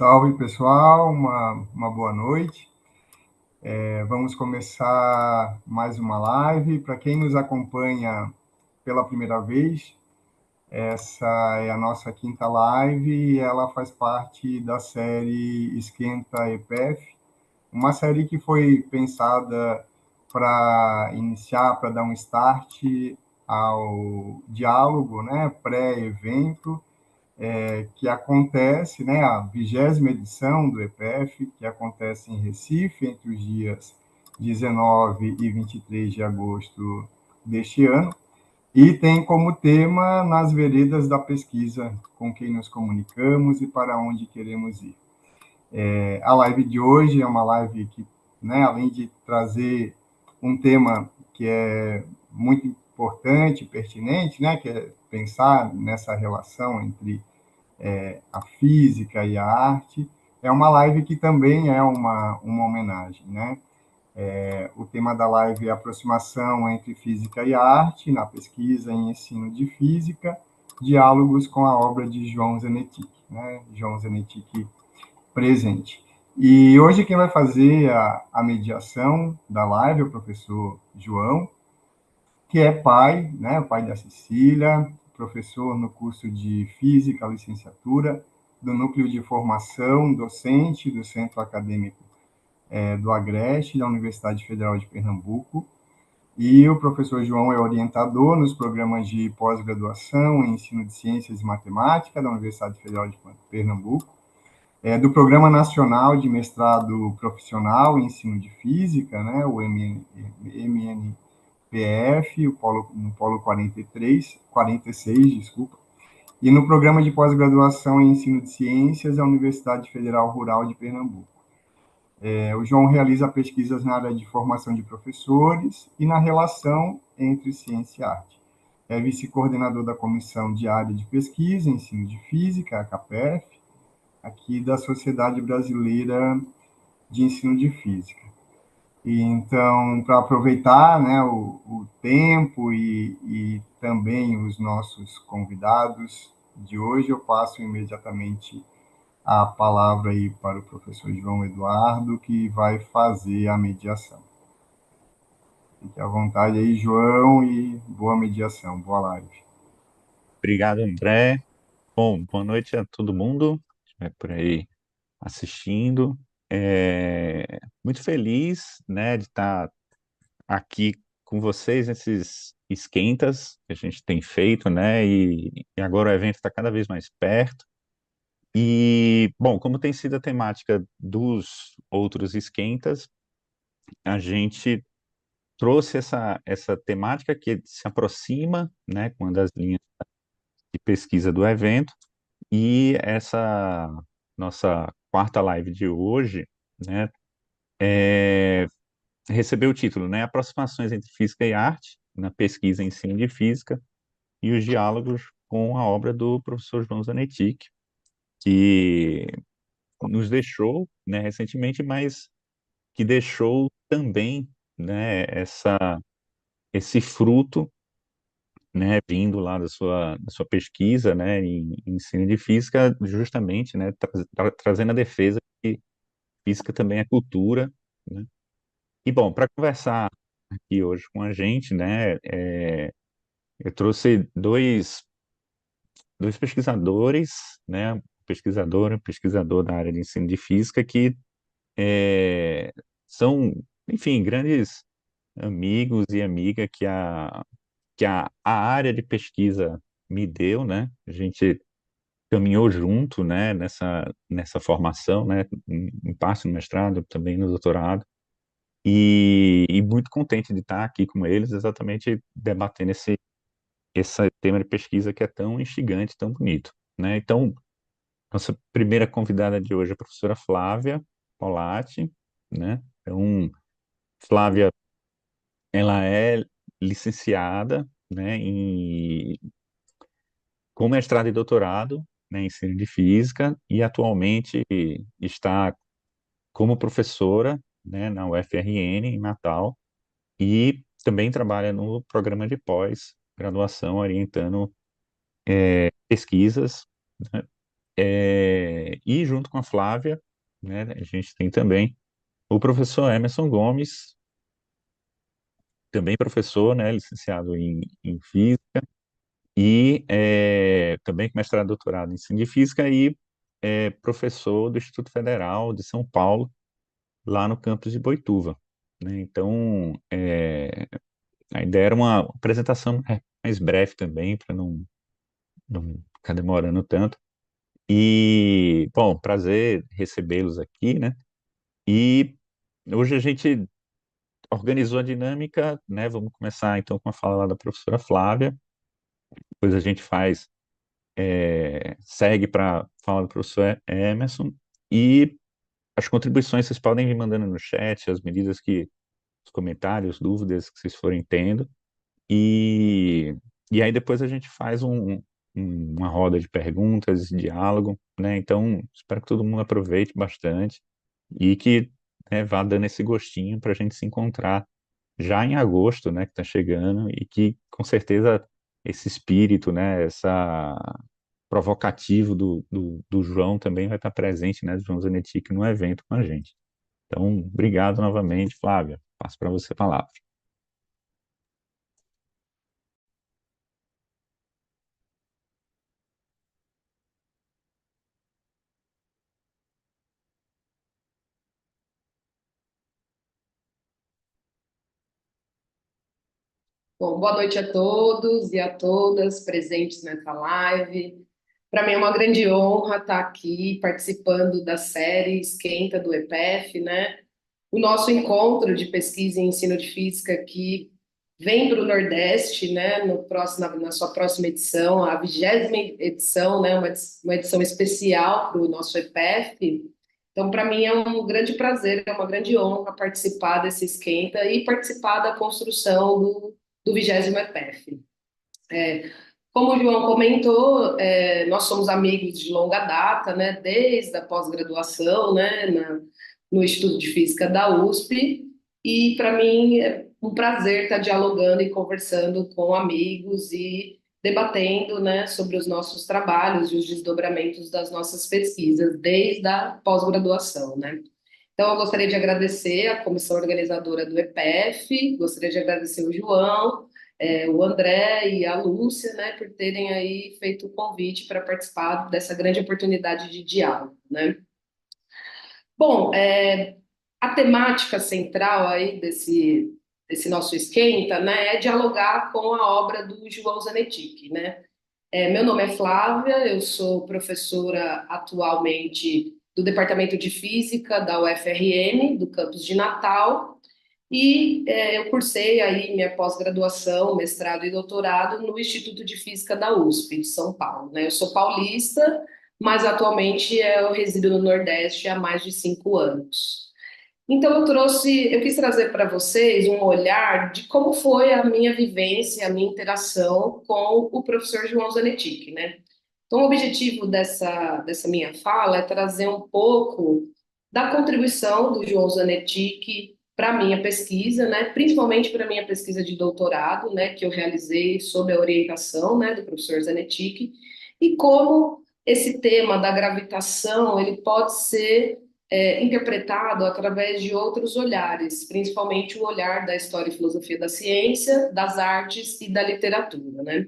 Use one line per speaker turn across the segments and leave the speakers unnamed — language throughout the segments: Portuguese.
Salve, pessoal, uma boa noite. Vamos começar mais uma live. Para quem nos acompanha pela primeira vez, essa é a nossa quinta live e ela faz parte da série Esquenta EPF, uma série que foi pensada para iniciar, para dar um start ao diálogo, né, pré-evento, que acontece, né, a 20ª edição do EPF, que acontece em Recife entre os dias 19 e 23 de agosto deste ano, e tem como tema Nas Veredas da Pesquisa, com quem nos comunicamos e para onde queremos ir. A live de hoje é uma live que, né, além de trazer um tema que é muito importante, pertinente, né, que é pensar nessa relação entre a física e a arte, é uma live que também é uma homenagem, né? O tema da live é a aproximação entre física e arte, na pesquisa e ensino de física, diálogos com a obra de João Zanetti, né? João Zanetti presente. E hoje quem vai fazer a mediação da live é o professor João, que é pai, né, pai da Cecília, professor no curso de Física, licenciatura, do Núcleo de Formação Docente do Centro Acadêmico do Agreste, da Universidade Federal de Pernambuco. E o professor João é orientador nos programas de pós-graduação em ensino de ciências e matemática da Universidade Federal de Pernambuco, do Programa Nacional de Mestrado Profissional em Ensino de Física, né, o MNPF, no Polo 46, desculpa, e no Programa de Pós-Graduação em Ensino de Ciências da Universidade Federal Rural de Pernambuco. O João realiza pesquisas na área de formação de professores e na relação entre ciência e arte. É vice-coordenador da Comissão Diária de Pesquisa em Ensino de Física, a CAPEF, aqui da Sociedade Brasileira de Ensino de Física. E, então, para aproveitar, né, o tempo e também os nossos convidados de hoje, eu passo imediatamente a palavra aí para o professor João Eduardo, que vai fazer a mediação. Fique à vontade aí, João, e boa mediação, boa live.
Obrigado, André. Bom, boa noite a todo mundo que estiver por aí assistindo. Muito feliz, né, de estar aqui com vocês nesses esquentas que a gente tem feito, né, e agora o evento está cada vez mais perto. E, bom, como tem sido a temática dos outros esquentas, a gente trouxe essa temática que se aproxima, né, com uma das linhas de pesquisa do evento. E essa nossa quarta live de hoje, né, recebeu o título, né, Aproximações entre Física e Arte, na pesquisa e ensino de física, e os diálogos com a obra do professor João Zanetti, que nos deixou, né, recentemente, mas que deixou também, né, esse fruto, né, vindo lá da sua pesquisa, né, em ensino de física, justamente, né, trazendo a defesa que física também é cultura, né? E bom, para conversar aqui hoje com a gente, né, eu trouxe dois pesquisadores, né, pesquisador da área de ensino de física que são, enfim, grandes amigos e amiga que a área de pesquisa me deu, né? A gente caminhou junto, né, nessa formação, né, em parte no mestrado, também no doutorado. E muito contente de estar aqui com eles, exatamente debatendo esse tema de pesquisa que é tão instigante, tão bonito, né? Então, nossa primeira convidada de hoje é a professora Flávia Polatti, né? Então, Flávia, ela é licenciada, né, com mestrado e doutorado, né, em ensino de física e atualmente está como professora, né, na UFRN, em Natal, e também trabalha no programa de pós-graduação, orientando pesquisas, né? E junto com a Flávia, né, a gente tem também o professor Emerson Gomes, também professor, né, licenciado em física, e também com mestrado e doutorado em ensino de física e professor do Instituto Federal de São Paulo, lá no campus de Boituva, né? Então, a ideia era uma apresentação mais breve também, para não ficar demorando tanto. E, bom, prazer recebê-los aqui, né? E hoje a gente organizou a dinâmica, né? Vamos começar então com a fala lá da professora Flávia, depois a gente segue para a fala do professor Emerson, e as contribuições vocês podem ir mandando no chat, as medidas os comentários, dúvidas que vocês forem tendo, e, e aí depois a gente faz uma roda de perguntas, diálogo, né? Então, espero que todo mundo aproveite bastante e que, né, vá dando esse gostinho para a gente se encontrar já em agosto, né, que está chegando, e que com certeza esse espírito, né, essa provocativo do João também vai estar presente, né, do João Zanetti, no evento com a gente. Então, obrigado novamente, Flávia. Passo para você a palavra.
Bom, boa noite a todos e a todas presentes nessa live. Para mim é uma grande honra estar aqui participando da série Esquenta do EPF, né? O nosso encontro de pesquisa e ensino de física que vem para o Nordeste, né? No próximo, na sua próxima edição, a 20ª edição, né? Uma edição especial para o nosso EPF. Então, para mim é um grande prazer, é uma grande honra participar desse esquenta e participar da construção do 20º EPF. Como o João comentou, nós somos amigos de longa data, né, desde a pós-graduação, né, no Instituto de Física da USP, e para mim é um prazer estar dialogando e conversando com amigos e debatendo, né, sobre os nossos trabalhos e os desdobramentos das nossas pesquisas, desde a pós-graduação, né. Então, eu gostaria de agradecer a comissão organizadora do EPF, gostaria de agradecer o João, o André e a Lúcia, né, por terem aí feito o convite para participar dessa grande oportunidade de diálogo, né. Bom, a temática central aí desse nosso esquenta, né, é dialogar com a obra do João Zanetti, né. Meu nome é Flávia, eu sou professora atualmente do Departamento de Física da UFRN, do campus de Natal, e eu cursei aí minha pós-graduação, mestrado e doutorado no Instituto de Física da USP, de São Paulo, né? Eu sou paulista, mas atualmente eu resido no Nordeste há mais de 5 anos. Então eu quis trazer para vocês um olhar de como foi a minha vivência, a minha interação com o professor João Zanetti, né? Então o objetivo dessa minha fala é trazer um pouco da contribuição do João Zanetti para a minha pesquisa, né? Principalmente para a minha pesquisa de doutorado, né? Que eu realizei sob a orientação, né? Do professor Zanetti, e como esse tema da gravitação ele pode ser interpretado através de outros olhares, principalmente o olhar da história e filosofia da ciência, das artes e da literatura, né?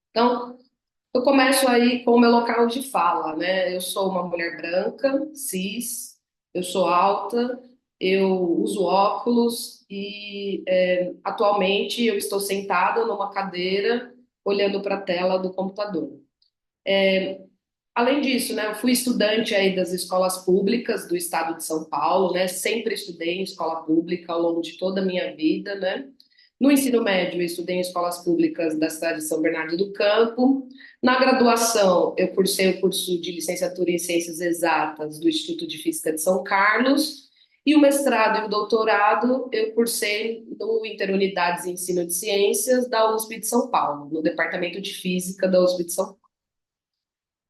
Então, eu começo aí com o meu local de fala, né? Eu sou uma mulher branca, cis, eu sou alta, eu uso óculos e atualmente eu estou sentada numa cadeira olhando para a tela do computador. Além disso, né, eu fui estudante aí das escolas públicas do estado de São Paulo, né, sempre estudei em escola pública ao longo de toda a minha vida, né. No ensino médio, eu estudei em escolas públicas da cidade de São Bernardo do Campo. Na graduação, eu cursei o curso de licenciatura em Ciências Exatas do Instituto de Física de São Carlos. E o mestrado e o doutorado eu cursei no Interunidades em Ensino de Ciências da USP de São Paulo, no Departamento de Física da USP de São Paulo.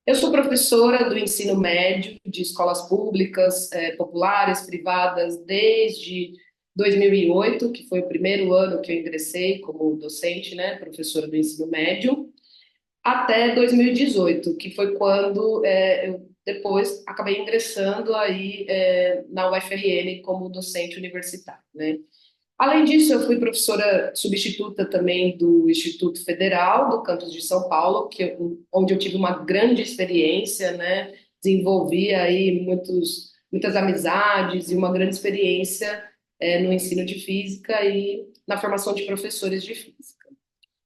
Eu sou professora do ensino médio de escolas públicas, populares, privadas, desde 2008, que foi o primeiro ano que eu ingressei como docente, né, professora do ensino médio. até 2018, que foi quando eu depois acabei ingressando aí na UFRN como docente universitário, né? Além disso, eu fui professora substituta também do Instituto Federal do campus de São Paulo, onde eu tive uma grande experiência, né? Desenvolvi aí muitas amizades e uma grande experiência no ensino de física e na formação de professores de física.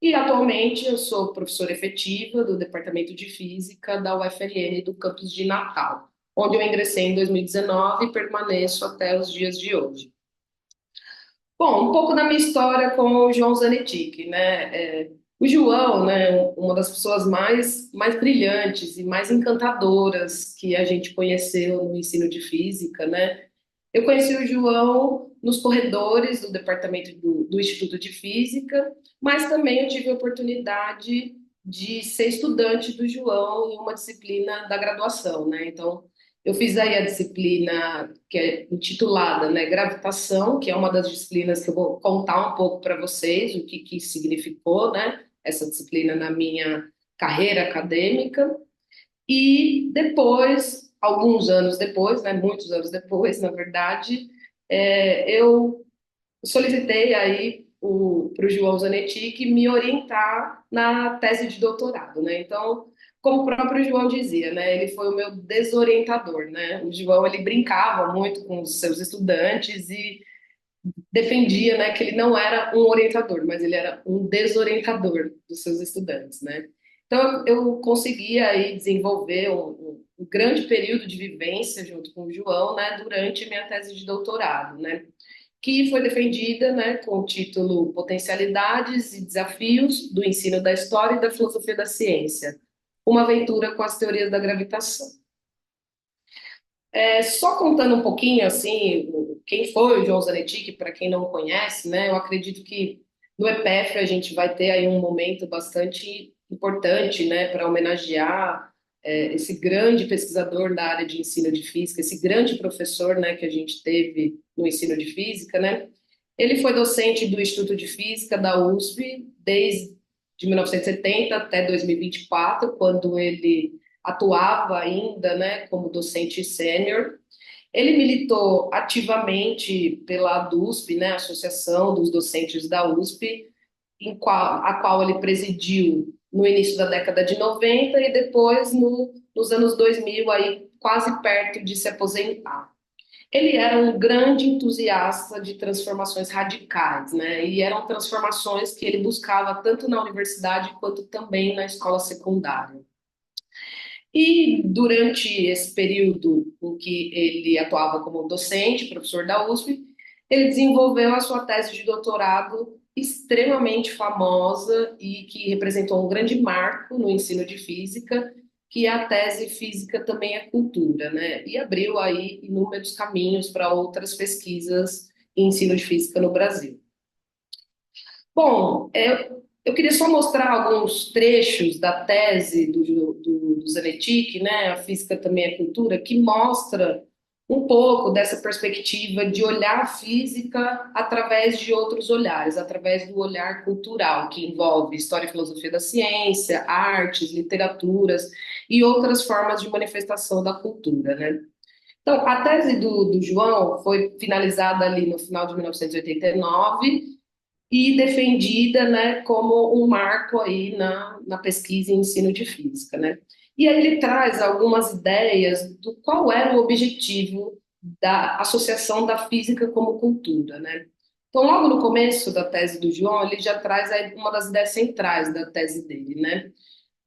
E atualmente eu sou professora efetiva do Departamento de Física da UFRN do campus de Natal, onde eu ingressei em 2019 e permaneço até os dias de hoje. Bom, um pouco da minha história com o João Zanetti, né? O João, né, uma das pessoas mais brilhantes e mais encantadoras que a gente conheceu no ensino de física, né? Eu conheci o João nos corredores do departamento do Instituto de Física, mas também eu tive a oportunidade de ser estudante do João em uma disciplina da graduação, né? Então, eu fiz aí a disciplina que é intitulada, né, Gravitação, que é uma das disciplinas que eu vou contar um pouco para vocês, o que significou, né, essa disciplina na minha carreira acadêmica. E depois, alguns anos depois, né, muitos anos depois, na verdade, eu solicitei aí para o João Zanetti que me orientar na tese de doutorado, né? Então, como o próprio João dizia, né, ele foi o meu desorientador, né? O João ele brincava muito com os seus estudantes e defendia, né, que ele não era um orientador, mas ele era um desorientador dos seus estudantes, né? Então eu conseguia aí desenvolver um grande período de vivência junto com o João, né, durante minha tese de doutorado, né, que foi defendida, né, com o título Potencialidades e Desafios do Ensino da História e da Filosofia da Ciência, uma aventura com as teorias da gravitação. Só contando um pouquinho, assim, quem foi o João Zanetti, para quem não conhece, né, eu acredito que no EPF a gente vai ter aí um momento bastante importante, né, para homenagear esse grande pesquisador da área de ensino de física, esse grande professor, né, que a gente teve no ensino de física, né. Ele foi docente do Instituto de Física da USP desde de 1970 até 2024, quando ele atuava ainda, né, como docente sênior. Ele militou ativamente pela ADUSP, né, Associação dos Docentes da USP, a qual ele presidiu no início da década de 90 e depois nos anos 2000, aí, quase perto de se aposentar. Ele era um grande entusiasta de transformações radicais, né? E eram transformações que ele buscava tanto na universidade quanto também na escola secundária. E durante esse período em que ele atuava como docente, professor da USP, ele desenvolveu a sua tese de doutorado extremamente famosa e que representou um grande marco no ensino de física, que é a tese Física também é cultura, né? E abriu aí inúmeros caminhos para outras pesquisas em ensino de física no Brasil. Bom, eu queria só mostrar alguns trechos da tese do Zanetti, né, A Física Também é Cultura, que mostra um pouco dessa perspectiva de olhar a física através de outros olhares, através do olhar cultural, que envolve história e filosofia da ciência, artes, literaturas e outras formas de manifestação da cultura, né? Então, a tese do João foi finalizada ali no final de 1989 e defendida, né, como um marco aí na pesquisa e ensino de física, né? E aí ele traz algumas ideias do qual era o objetivo da associação da física como cultura, né? Então, logo no começo da tese do João, ele já traz aí uma das ideias centrais da tese dele, né?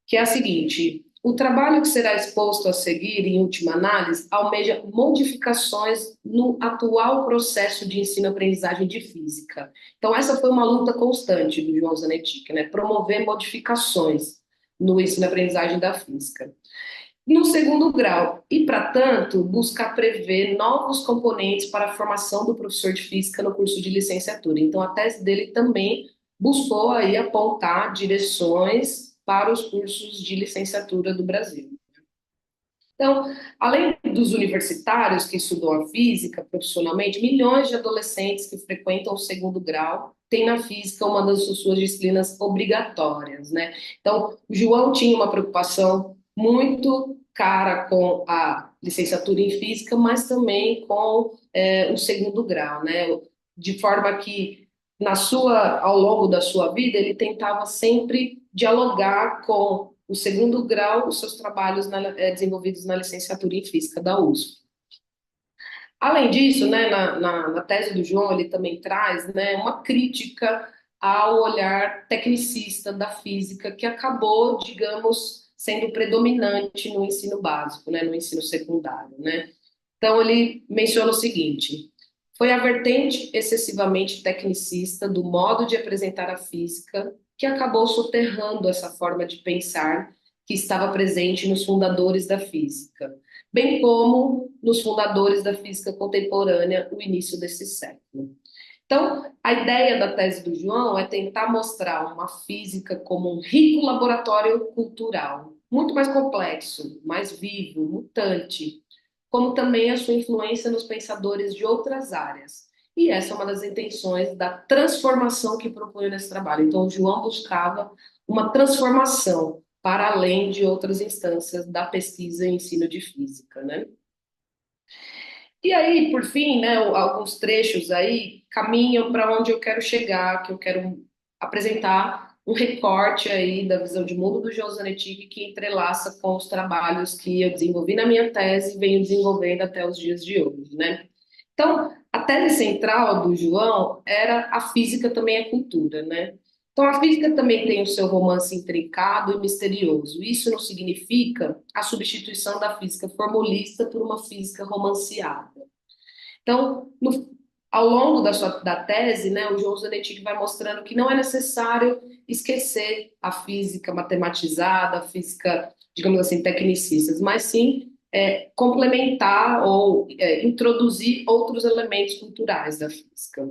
Que é a seguinte: o trabalho que será exposto a seguir, em última análise, almeja modificações no atual processo de ensino-aprendizagem de física. Então, essa foi uma luta constante do João Zanetti, né? Promover modificações no ensino-aprendizagem da física. No segundo grau, e para tanto, buscar prever novos componentes para a formação do professor de física no curso de licenciatura. Então, a tese dele também buscou aí apontar direções para os cursos de licenciatura do Brasil. Então, além dos universitários que estudam a física profissionalmente, milhões de adolescentes que frequentam o segundo grau tem na física uma das suas disciplinas obrigatórias, né? Então, o João tinha uma preocupação muito cara com a licenciatura em física, mas também com o segundo grau, né? De forma que ao longo da sua vida, ele tentava sempre dialogar com o segundo grau, os seus trabalhos desenvolvidos na licenciatura em física da USP. Além disso, né, na tese do João, ele também traz, né, uma crítica ao olhar tecnicista da física, que acabou, digamos, sendo predominante no ensino básico, né, no ensino secundário, né? Então, ele menciona o seguinte: foi a vertente excessivamente tecnicista do modo de apresentar a física que acabou soterrando essa forma de pensar que estava presente nos fundadores da física, bem como nos fundadores da física contemporânea, no início desse século. Então, a ideia da tese do João é tentar mostrar uma física como um rico laboratório cultural, muito mais complexo, mais vivo, mutante, como também a sua influência nos pensadores de outras áreas. E essa é uma das intenções da transformação que propunha nesse trabalho. Então, o João buscava uma transformação para além de outras instâncias da pesquisa e ensino de física, né? E aí, por fim, né, alguns trechos aí caminham para onde eu quero chegar, que eu quero apresentar um recorte aí da visão de mundo do João Zanetti que entrelaça com os trabalhos que eu desenvolvi na minha tese e venho desenvolvendo até os dias de hoje, né? Então, a tese central do João era a física também é cultura, né? Então, a física também tem o seu romance intrincado e misterioso. Isso não significa a substituição da física formulista por uma física romanceada. Então, ao longo da tese, né, o João Zanetti vai mostrando que não é necessário esquecer a física matematizada, a física, digamos assim, tecnicistas, mas sim complementar ou introduzir outros elementos culturais da física.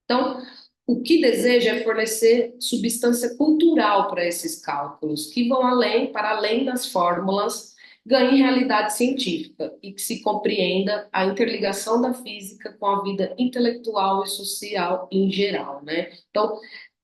Então, o que deseja é fornecer substância cultural para esses cálculos, que vão para além das fórmulas, ganhem realidade científica e que se compreenda a interligação da física com a vida intelectual e social em geral, né? Então,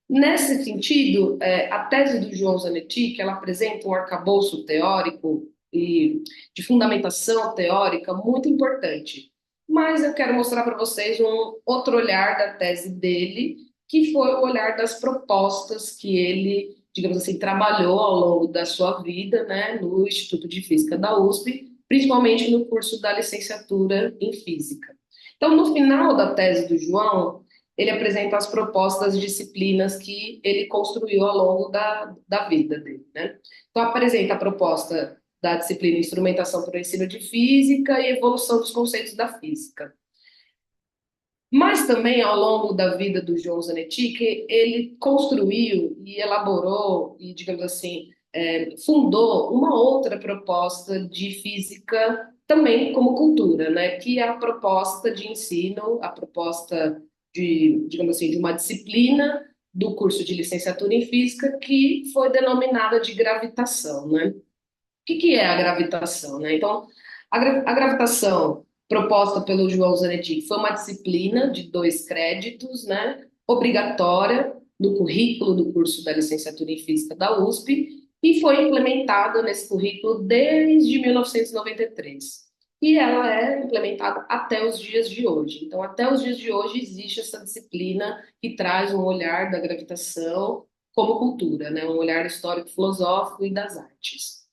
nesse sentido, a tese do João Zanetti, ela apresenta um arcabouço teórico e de fundamentação teórica muito importante. Mas eu quero mostrar para vocês um outro olhar da tese dele, que foi o olhar das propostas que ele, digamos assim, trabalhou ao longo da sua vida, né, no Instituto de Física da USP, principalmente no curso da licenciatura em Física. Então, no final da tese do João, ele apresenta as propostas de disciplinas que ele construiu ao longo da vida dele, né? Então, apresenta a proposta da disciplina Instrumentação para o Ensino de Física e Evolução dos Conceitos da Física. Mas também, ao longo da vida do João Zanetti, ele construiu e elaborou e, digamos assim, fundou uma outra proposta de física também como cultura, né? Que é a proposta de ensino, a proposta de, digamos assim, de uma disciplina do curso de licenciatura em física que foi denominada de gravitação, né? O que é a gravitação, né? Então, a gravitação proposta pelo João Zanetti foi uma disciplina de 2 créditos, né? Obrigatória no currículo do curso da licenciatura em física da USP e foi implementada nesse currículo desde 1993. E ela é implementada até os dias de hoje. Então, até os dias de hoje existe essa disciplina que traz um olhar da gravitação como cultura, né? Um olhar histórico-filosófico e das artes.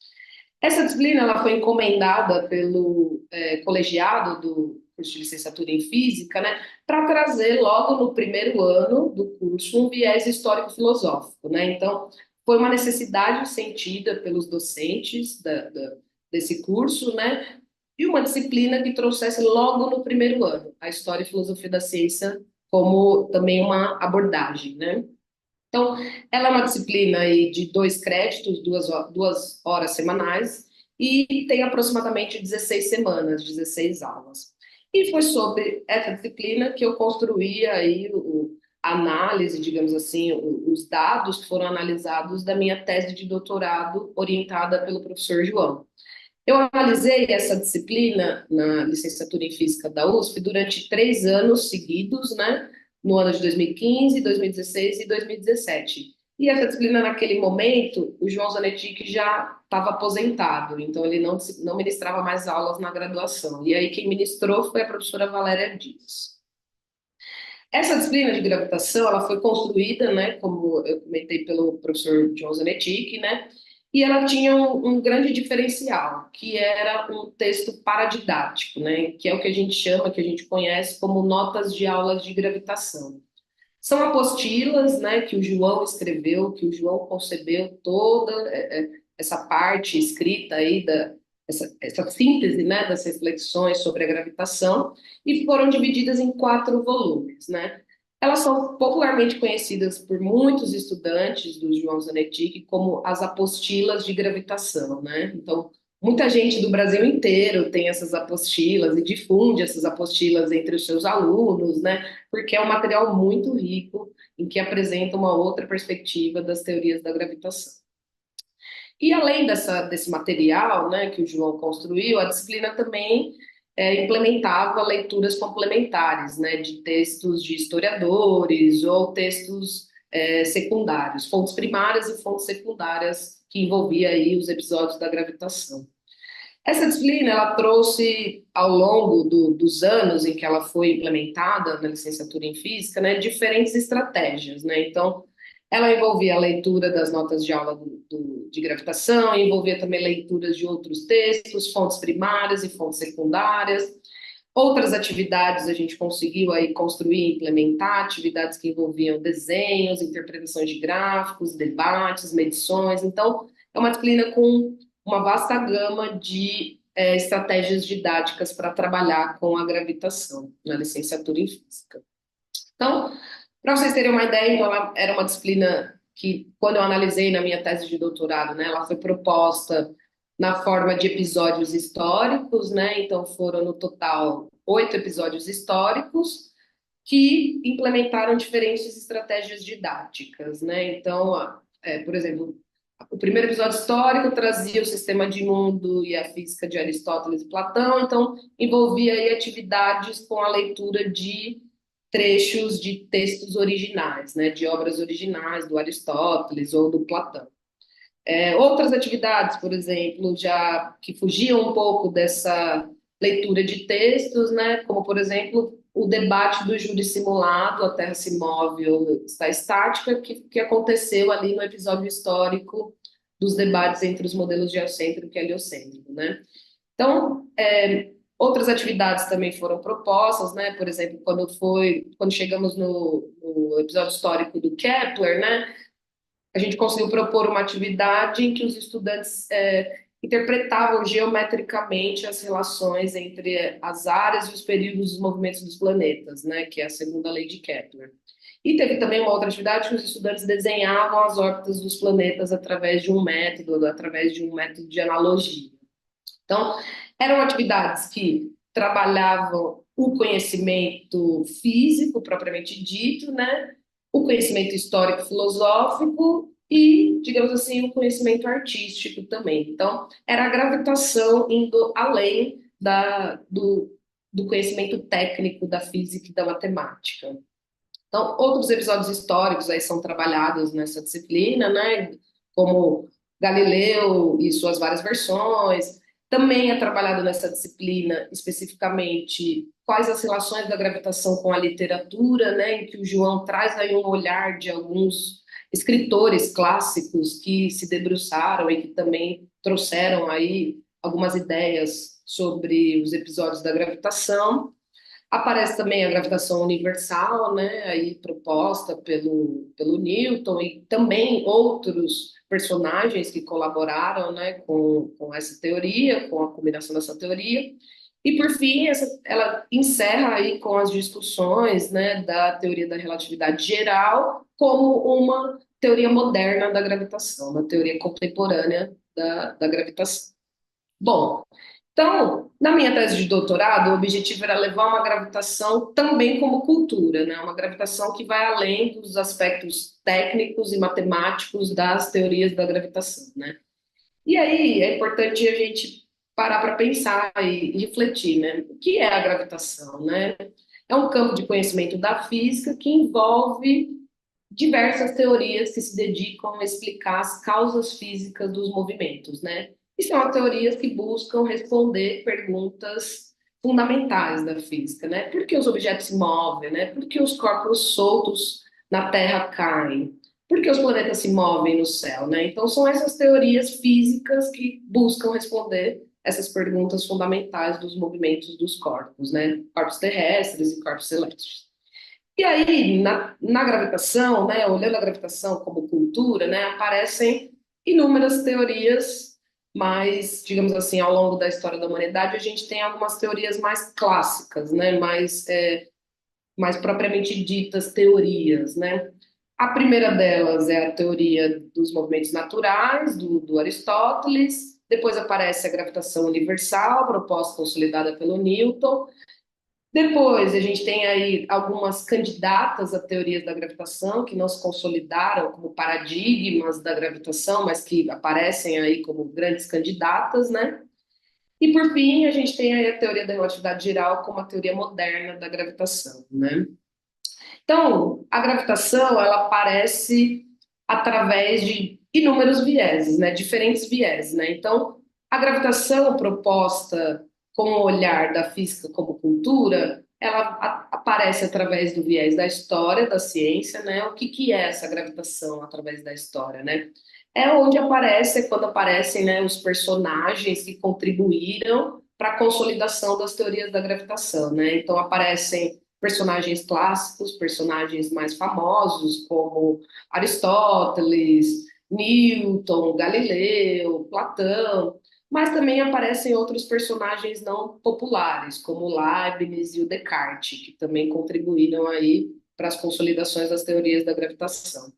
Essa disciplina ela foi encomendada pelo colegiado do curso de licenciatura em Física, né, para trazer logo no primeiro ano do curso um viés histórico-filosófico, né? Então, foi uma necessidade sentida pelos docentes desse curso, né? E uma disciplina que trouxesse logo no primeiro ano a História e Filosofia da Ciência como também uma abordagem, né? Então, ela é uma disciplina aí de 2 créditos, 2 horas semanais, e tem aproximadamente 16 semanas, 16 aulas. E foi sobre essa disciplina que eu construí aí a análise, digamos assim, os dados que foram analisados da minha tese de doutorado orientada pelo professor João. Eu analisei essa disciplina na licenciatura em Física da USP durante 3 anos seguidos, né? no ano de 2015, 2016 e 2017. E essa disciplina, naquele momento, o João Zanetti já estava aposentado, então ele não ministrava mais aulas na graduação. E aí quem ministrou foi a professora Valéria Dias. Essa disciplina de gravitação, ela foi construída, né, como eu comentei, pelo professor John Zanetti, né, e ela tinha um grande diferencial, que era um texto paradidático, né, que é o que a gente chama, que a gente conhece como notas de aulas de gravitação. São apostilas, né, que o João escreveu, que o João concebeu toda essa parte escrita aí essa síntese, né, das reflexões sobre a gravitação e foram divididas em 4 volumes, né? Elas são popularmente conhecidas por muitos estudantes do João Zanetti como as apostilas de gravitação, né? Então, muita gente do Brasil inteiro tem essas apostilas e difunde essas apostilas entre os seus alunos, né? Porque é um material muito rico em que apresenta uma outra perspectiva das teorias da gravitação. E além desse material, né, que o João construiu, a disciplina também implementava leituras complementares, né, de textos de historiadores ou textos secundários, fontes primárias e fontes secundárias que envolvia aí os episódios da gravitação. Essa disciplina ela trouxe ao longo dos anos em que ela foi implementada na licenciatura em física, né, diferentes estratégias, né? Então, ela envolvia a leitura das notas de aula de gravitação, envolvia também leituras de outros textos, fontes primárias e fontes secundárias. Outras atividades a gente conseguiu aí construir e implementar, atividades que envolviam desenhos, interpretações de gráficos, debates, medições. Então, é uma disciplina com uma vasta gama de estratégias didáticas para trabalhar com a gravitação na licenciatura em física. Então, para vocês terem uma ideia, então, ela era uma disciplina que, quando eu analisei na minha tese de doutorado, né, ela foi proposta na forma de episódios históricos, né? Então, foram no total 8 episódios históricos que implementaram diferentes estratégias didáticas, né? Então, por exemplo, o primeiro episódio histórico trazia o sistema de mundo e a física de Aristóteles e Platão, então envolvia aí atividades com a leitura de trechos de textos originais, né, de obras originais do Aristóteles ou do Platão. Outras atividades, por exemplo, já que fugiam um pouco dessa leitura de textos, né, como, por exemplo, o debate do júri simulado, a Terra se move ou está estática, que aconteceu ali no episódio histórico dos debates entre os modelos geocêntrico e heliocêntrico, né? Então, outras atividades também foram propostas, né? Por exemplo, quando chegamos no episódio histórico do Kepler, né? A gente conseguiu propor uma atividade em que os estudantes interpretavam geometricamente as relações entre as áreas e os períodos dos movimentos dos planetas, né? Que é a segunda lei de Kepler. E teve também uma outra atividade que os estudantes desenhavam as órbitas dos planetas através de um método de analogia. Então, eram atividades que trabalhavam o conhecimento físico propriamente dito, né? O conhecimento histórico filosófico e, digamos assim, o conhecimento artístico também. Então, era a gravitação indo além do conhecimento técnico da física e da matemática. Então, outros episódios históricos aí são trabalhados nessa disciplina, né? Como Galileu e suas várias versões. Também é trabalhado nessa disciplina, especificamente, quais as relações da gravitação com a literatura, né? Em que o João traz aí um olhar de alguns escritores clássicos que se debruçaram e que também trouxeram aí algumas ideias sobre os episódios da gravitação. Aparece também a gravitação universal, né, aí proposta pelo Newton e também outros personagens que colaboraram, né, com essa teoria, com a combinação dessa teoria. E por fim, ela encerra aí com as discussões, né, da teoria da relatividade geral como uma teoria moderna da gravitação, uma teoria contemporânea da gravitação. Bom, então, na minha tese de doutorado, o objetivo era levar uma gravitação também como cultura, né? Uma gravitação que vai além dos aspectos técnicos e matemáticos das teorias da gravitação, né? E aí é importante a gente parar para pensar e refletir, né? O que é a gravitação, né? é um campo de conhecimento da física que envolve diversas teorias que se dedicam a explicar as causas físicas dos movimentos, né? E são teorias que buscam responder perguntas fundamentais da física, né? Por que os objetos se movem, né? Por que os corpos soltos na Terra caem? Por que os planetas se movem no céu, né? Então são essas teorias físicas que buscam responder essas perguntas fundamentais dos movimentos dos corpos, né? Corpos terrestres e corpos celestes. E aí, na gravitação, né, olhando a gravitação como cultura, né, aparecem inúmeras teorias, mas, digamos assim, ao longo da história da humanidade, a gente tem algumas teorias mais clássicas, né, mais propriamente ditas teorias, né. A primeira delas é a teoria dos movimentos naturais, do Aristóteles, depois aparece a gravitação universal, proposta consolidada pelo Newton. Depois, a gente tem aí algumas candidatas a teorias da gravitação que não se consolidaram como paradigmas da gravitação, mas que aparecem aí como grandes candidatas, né? E por fim, a gente tem aí a teoria da relatividade geral como a teoria moderna da gravitação, né? Então, a gravitação, ela aparece através de inúmeros vieses, né? Diferentes vieses, né? Então, a gravitação proposta com o olhar da física como cultura, ela aparece através do viés da história, da ciência, né? O que é essa gravitação através da história, né? É onde aparece, é quando aparecem, né, os personagens que contribuíram para a consolidação das teorias da gravitação, né? Então aparecem personagens clássicos, personagens mais famosos, como Aristóteles, Newton, Galileu, Platão, mas também aparecem outros personagens não populares, como Leibniz e o Descartes, que também contribuíram aí para as consolidações das teorias da gravitação.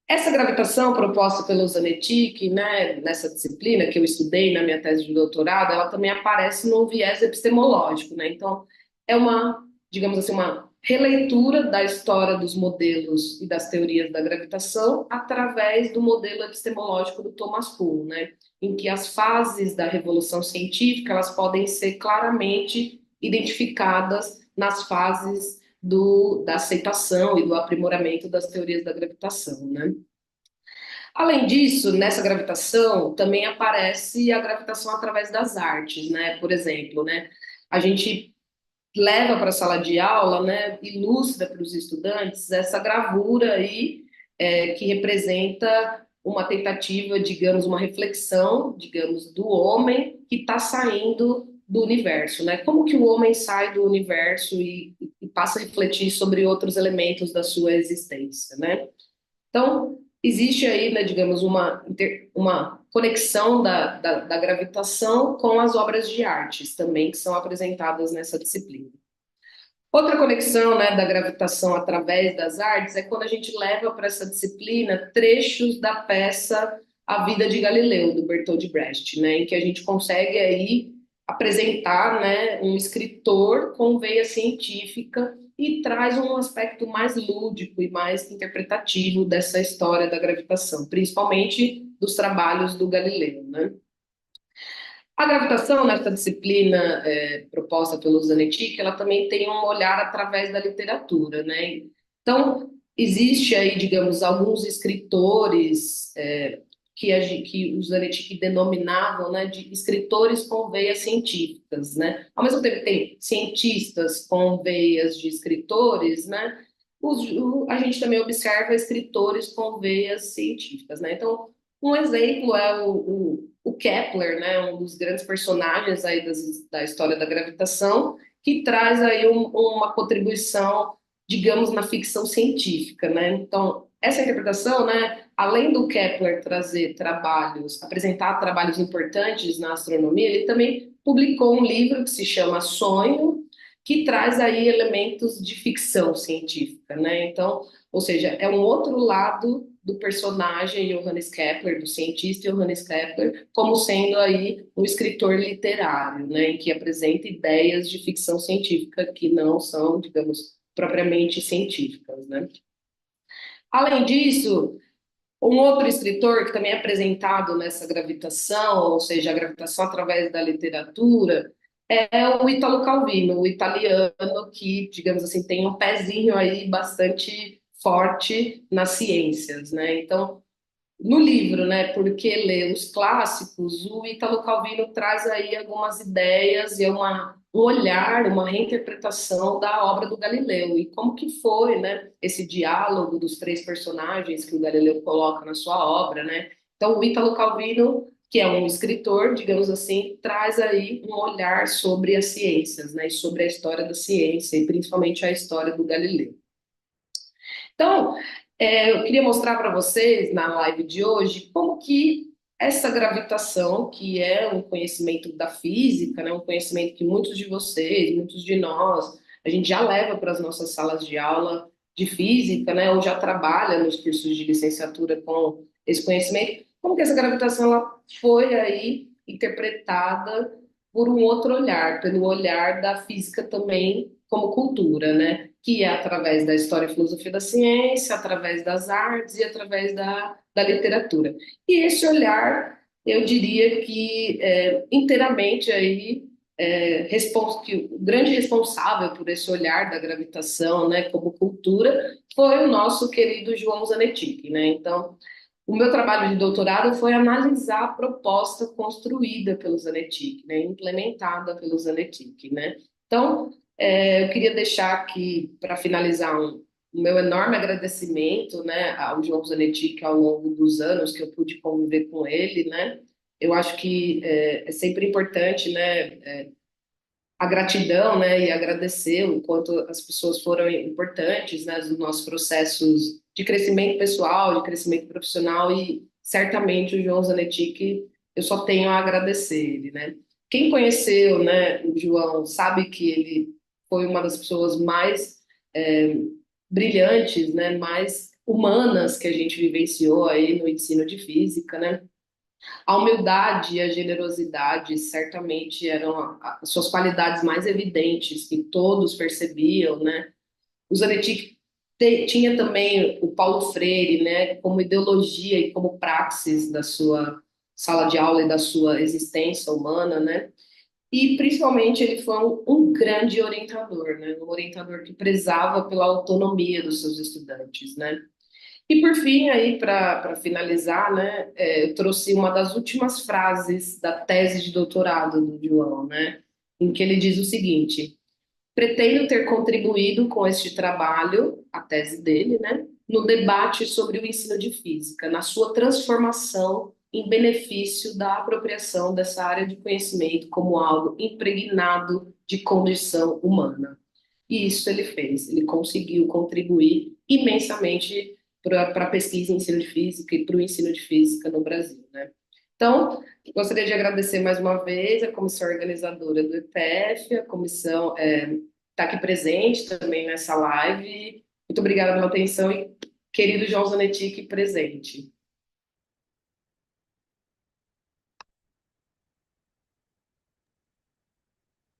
Essa gravitação proposta pelo Zanetti, né, nessa disciplina que eu estudei na minha tese de doutorado, ela também aparece no viés epistemológico, né? Então, é uma, digamos assim, uma releitura da história dos modelos e das teorias da gravitação através do modelo epistemológico do Thomas Kuhn, né? Em que as fases da revolução científica elas podem ser claramente identificadas nas fases da aceitação e do aprimoramento das teorias da gravitação, né? Além disso, nessa gravitação também aparece a gravitação através das artes, né? Por exemplo, né? A gente leva para a sala de aula, né? Ilustra para os estudantes essa gravura aí que representa uma tentativa, digamos, uma reflexão, digamos, do homem que está saindo do universo, né? Como que o homem sai do universo e passa a refletir sobre outros elementos da sua existência, né? Então, existe aí, né, digamos, uma conexão da gravitação com as obras de artes também que são apresentadas nessa disciplina. Outra conexão, né, da gravitação através das artes é quando a gente leva para essa disciplina trechos da peça A Vida de Galileu, do Bertold Brecht, né, em que a gente consegue aí apresentar, né, um escritor com veia científica e traz um aspecto mais lúdico e mais interpretativo dessa história da gravitação, principalmente dos trabalhos do Galileu, né? A gravitação, nessa disciplina proposta pelo Zanetti, ela também tem um olhar através da literatura, né? Então, existe aí, digamos, alguns escritores que o Zanetti denominavam, né, de escritores com veias científicas, né? Ao mesmo tempo que tem cientistas com veias de escritores, né? A gente também observa escritores com veias científicas, né? Então, um exemplo é o Kepler, né, um dos grandes personagens aí da história da gravitação, que traz aí uma contribuição, digamos, na ficção científica, né? Então, essa interpretação, né, além do Kepler trazer trabalhos, apresentar trabalhos importantes na astronomia, ele também publicou um livro que se chama Sonho, que traz aí elementos de ficção científica, né? Então, ou seja, é um outro lado do personagem Johannes Kepler, do cientista Johannes Kepler, como sendo aí um escritor literário, né, em que apresenta ideias de ficção científica que não são, digamos, propriamente científicas, né. Além disso, um outro escritor que também é apresentado nessa gravitação, ou seja, a gravitação através da literatura, É o Ítalo Calvino, o italiano que, digamos assim, tem um pezinho aí bastante forte nas ciências, né? Então, no livro, né, porque lê os clássicos, o Ítalo Calvino traz aí algumas ideias e um olhar, uma reinterpretação da obra do Galileu e como que foi, né, esse diálogo dos três personagens que o Galileu coloca na sua obra, né? Então, o Ítalo Calvino, que é um escritor, digamos assim, traz aí um olhar sobre as ciências, né, e sobre a história da ciência e principalmente a história do Galileu. Então, eu queria mostrar para vocês na live de hoje como que essa gravitação, que é um conhecimento da física, né, um conhecimento que muitos de vocês, muitos de nós, a gente já leva para as nossas salas de aula de física, né, ou já trabalha nos cursos de licenciatura com esse conhecimento, como que essa gravitação ela foi aí interpretada por um outro olhar, pelo olhar da física também como cultura, né? Que é através da história e filosofia da ciência, através das artes e através da literatura. E esse olhar, eu diria que inteiramente aí que o grande responsável por esse olhar da gravitação, né, como cultura, foi o nosso querido João Zanetti, né? Então, o meu trabalho de doutorado foi analisar a proposta construída pelo Zanetti, né, implementada pelo Zanetti, né? Então, eu queria deixar aqui, para finalizar, o meu enorme agradecimento, né, ao João Zanetti, ao longo dos anos que eu pude conviver com ele, né? Eu acho que é sempre importante, né, a gratidão, né, e agradecer o quanto as pessoas foram importantes, né, nos nossos processos de crescimento pessoal, de crescimento profissional e certamente o João Zanetti, eu só tenho a agradecer ele, né. Quem conheceu, né, o João sabe que ele foi uma das pessoas mais é, brilhantes, né, mais humanas que a gente vivenciou aí no ensino de física, né. A humildade e a generosidade certamente eram as suas qualidades mais evidentes, que todos percebiam, né? O Zanetti tinha também o Paulo Freire, né, como ideologia e como praxis da sua sala de aula e da sua existência humana, né? E principalmente ele foi um grande orientador, né? Um orientador que prezava pela autonomia dos seus estudantes, né? E por fim, aí para finalizar, né, eu trouxe uma das últimas frases da tese de doutorado do João, né, em que ele diz o seguinte: pretendo ter contribuído com este trabalho, a tese dele, né, no debate sobre o ensino de física, na sua transformação em benefício da apropriação dessa área de conhecimento como algo impregnado de condição humana. E isso ele fez, ele conseguiu contribuir imensamente para a pesquisa em ensino de física e para o ensino de física no Brasil, né? Então, gostaria de agradecer mais uma vez a comissão organizadora do EPF, a comissão está aqui presente também nessa live. Muito obrigada pela atenção e querido João Zanetti presente.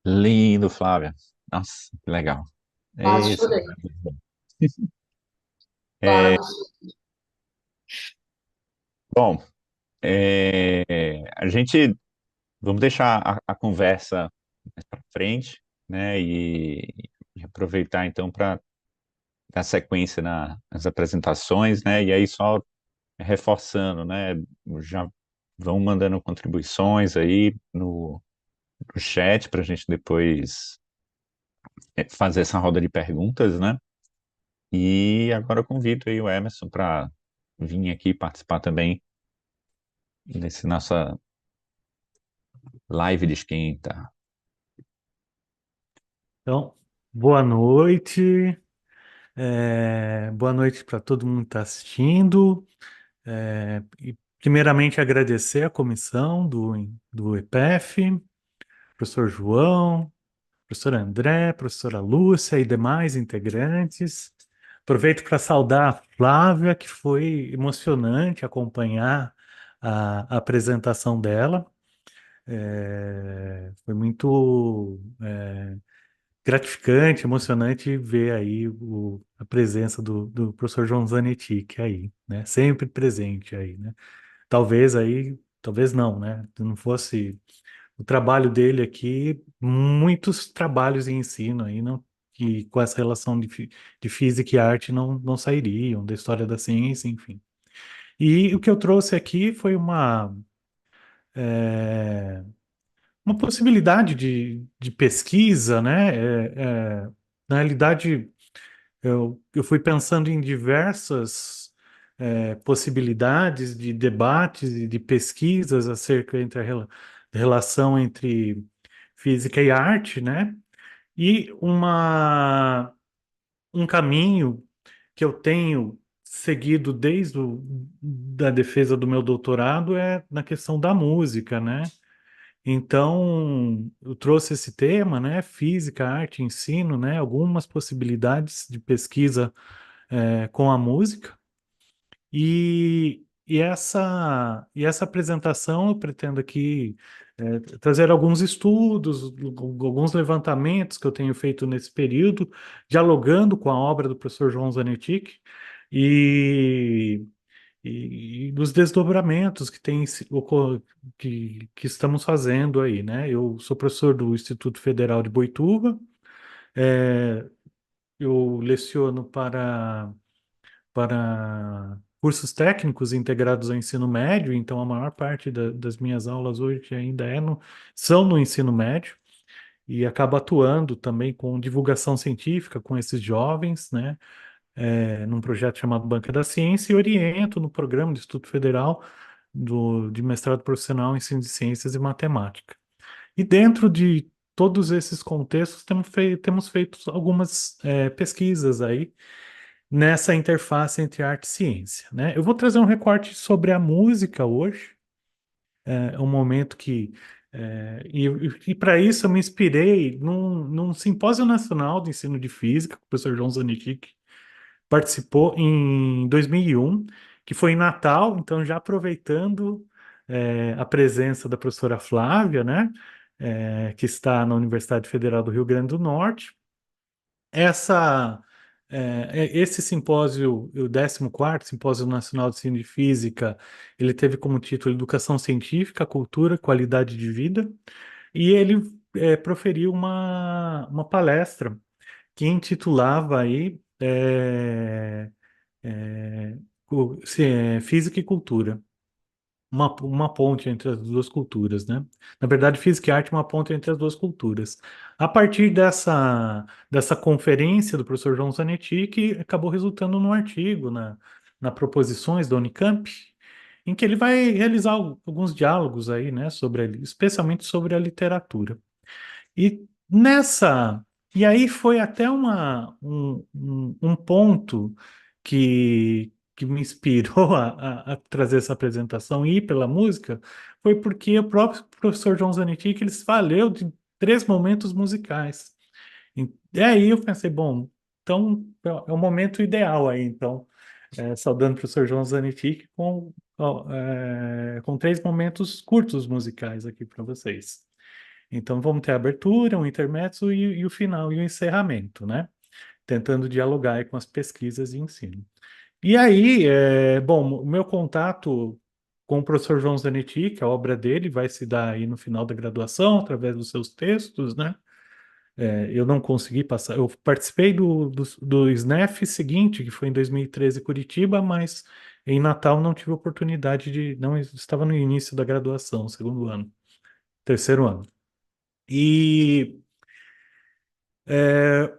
Lindo, Flávia. Nossa, que legal.
Quase
Isso.
chorei,
É,
quase.
bom, a gente vamos deixar a conversa mais para frente, né? E aproveitar então para dar sequência nas apresentações, né? E aí só reforçando, né? Já vão mandando contribuições aí no chat para a gente depois fazer essa roda de perguntas, né? E agora eu convido aí o Emerson para vir aqui participar também desse nossa live de esquenta.
Então, boa noite. Boa noite para todo mundo que está assistindo. E primeiramente agradecer a comissão do EPF, professor João, professor André, professora Lúcia e demais integrantes. Aproveito para saudar a Flávia, que foi emocionante acompanhar a apresentação dela. Foi muito gratificante, emocionante ver aí a presença do professor João Zanetti aí, né? Sempre presente aí, né? Talvez aí, talvez não, né? Se não fosse o trabalho dele aqui, muitos trabalhos em ensino aí, não, que com essa relação de física e arte não sairiam, da história da ciência, enfim. E o que eu trouxe aqui foi é, uma possibilidade de pesquisa, né? Na realidade, eu fui pensando em diversas possibilidades de debates e de pesquisas acerca entre da relação entre física e arte, né? E um caminho que eu tenho seguido desde da defesa do meu doutorado é na questão da música, né? Então, eu trouxe esse tema, né? Física, arte, ensino, né? Algumas possibilidades de pesquisa com a música. E essa apresentação eu pretendo aqui trazer alguns estudos, alguns levantamentos que eu tenho feito nesse período, dialogando com a obra do professor João Zanetti e, e dos desdobramentos que que estamos fazendo aí, né? Eu sou professor do Instituto Federal de Boituva, eh, eu leciono para cursos técnicos integrados ao ensino médio, então a maior parte das minhas aulas hoje ainda são no ensino médio, e acabo atuando também com divulgação científica com esses jovens, né, num projeto chamado Banca da Ciência, e oriento no programa do Instituto Federal de mestrado profissional em ensino de ciências e matemática. E dentro de todos esses contextos, temos feito algumas pesquisas aí, nessa interface entre arte e ciência, né? Eu vou trazer um recorte sobre a música hoje, é um momento que e para isso eu me inspirei num simpósio nacional de ensino de física, que o professor João Zanetti participou em 2001, que foi em Natal, então já aproveitando a presença da professora Flávia, né? Que está na Universidade Federal do Rio Grande do Norte. Essa, esse simpósio, o 14º Simpósio Nacional de Ensino de Física, ele teve como título Educação Científica, Cultura, Qualidade de Vida, e ele proferiu uma palestra que intitulava aí Física e Cultura, uma ponte entre as duas culturas, né? Na verdade, física e arte é uma ponte entre as duas culturas. A partir dessa conferência do professor João Zanetti, que acabou resultando num artigo na Proposições da Unicamp, em que ele vai realizar alguns diálogos aí, né, especialmente sobre a literatura. E nessa. E aí foi até um ponto que me inspirou a trazer essa apresentação e ir pela música, foi porque o próprio professor João Zanetti, que eles falou de 3 momentos musicais. E aí eu pensei, bom, então é o momento ideal aí, então, saudando o professor João Zanetti com 3 momentos curtos musicais aqui para vocês. Então vamos ter a abertura, um intermezzo e o final e o encerramento, né? Tentando dialogar aí com as pesquisas de ensino. E aí, bom, o meu contato com o professor João Zanetti, que a obra dele vai se dar aí no final da graduação, através dos seus textos, né? Eu não consegui passar, eu participei do SNEF seguinte, que foi em 2013 Curitiba, mas em Natal não tive oportunidade não estava no início da graduação, segundo ano, terceiro ano. E, é,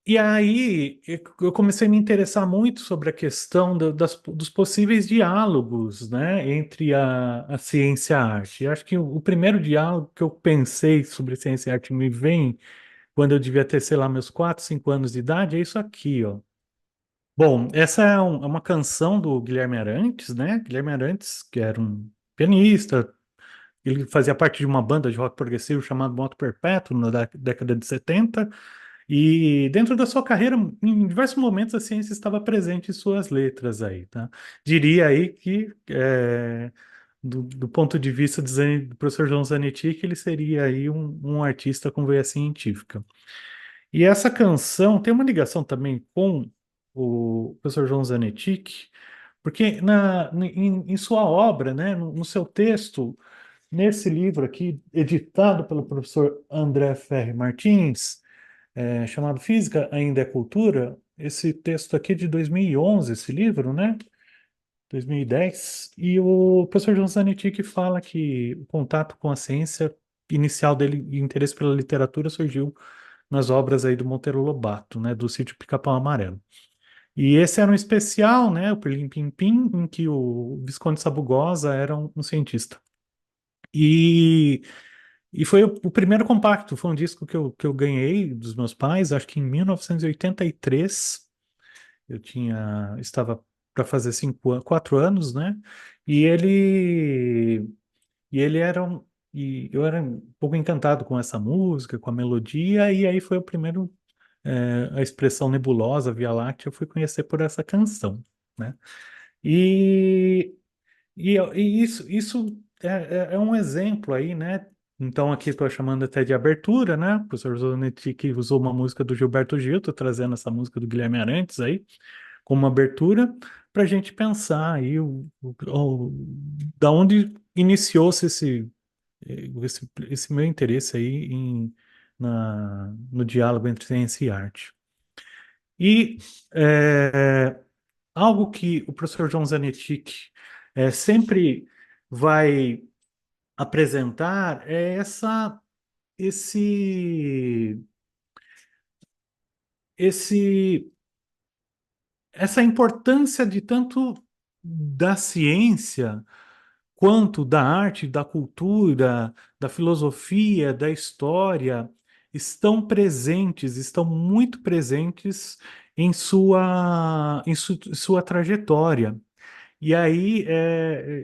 e aí eu comecei a me interessar muito sobre a questão dos possíveis diálogos, né, entre a ciência e a arte. E acho que o primeiro diálogo que eu pensei sobre ciência e arte me vem quando eu devia ter, sei lá, meus 4, 5 anos de idade, é isso aqui, ó. Bom, essa é uma canção do Guilherme Arantes, né? Guilherme Arantes, que era um pianista, ele fazia parte de uma banda de rock progressivo chamada Moto Perpétuo na década de 70. E dentro da sua carreira, em diversos momentos, a ciência estava presente em suas letras aí, tá? Diria aí que, do ponto de vista do professor João Zanetti, que ele seria aí um artista com veia científica. E essa canção tem uma ligação também com o professor João Zanetti, porque em sua obra, né, no seu texto, nesse livro aqui, editado pelo professor André Ferri Martins, chamado Física Ainda é Cultura, esse texto aqui é de 2011, esse livro, né? 2010, e o professor João Zanetti que fala que o contato com a ciência inicial dele e interesse pela literatura surgiu nas obras aí do Monteiro Lobato, né, do Sítio Pica-Pau Amarelo. E esse era um especial, né, o Pirlim Pim Pim, em que o Visconde Sabugosa era um cientista. E, e foi o primeiro compacto, foi um disco que eu ganhei dos meus pais, acho que em 1983. Estava para fazer 4 anos, né? E ele, e ele era e eu era um pouco encantado com essa música, com a melodia, e aí foi o primeiro, a expressão nebulosa, Via Láctea, eu fui conhecer por essa canção, né? E, e isso é um exemplo aí, né? Então aqui estou chamando até de abertura, né? O professor Zanetti que usou uma música do Gilberto Gil, tô trazendo essa música do Guilherme Arantes aí, como abertura para a gente pensar aí da onde iniciou-se esse meu interesse aí no diálogo entre ciência e arte. E algo que o professor João Zanetti sempre vai apresentar é esse, esse essa importância de tanto da ciência quanto da arte, da cultura, da filosofia, da história, estão presentes, estão muito presentes em sua trajetória. E aí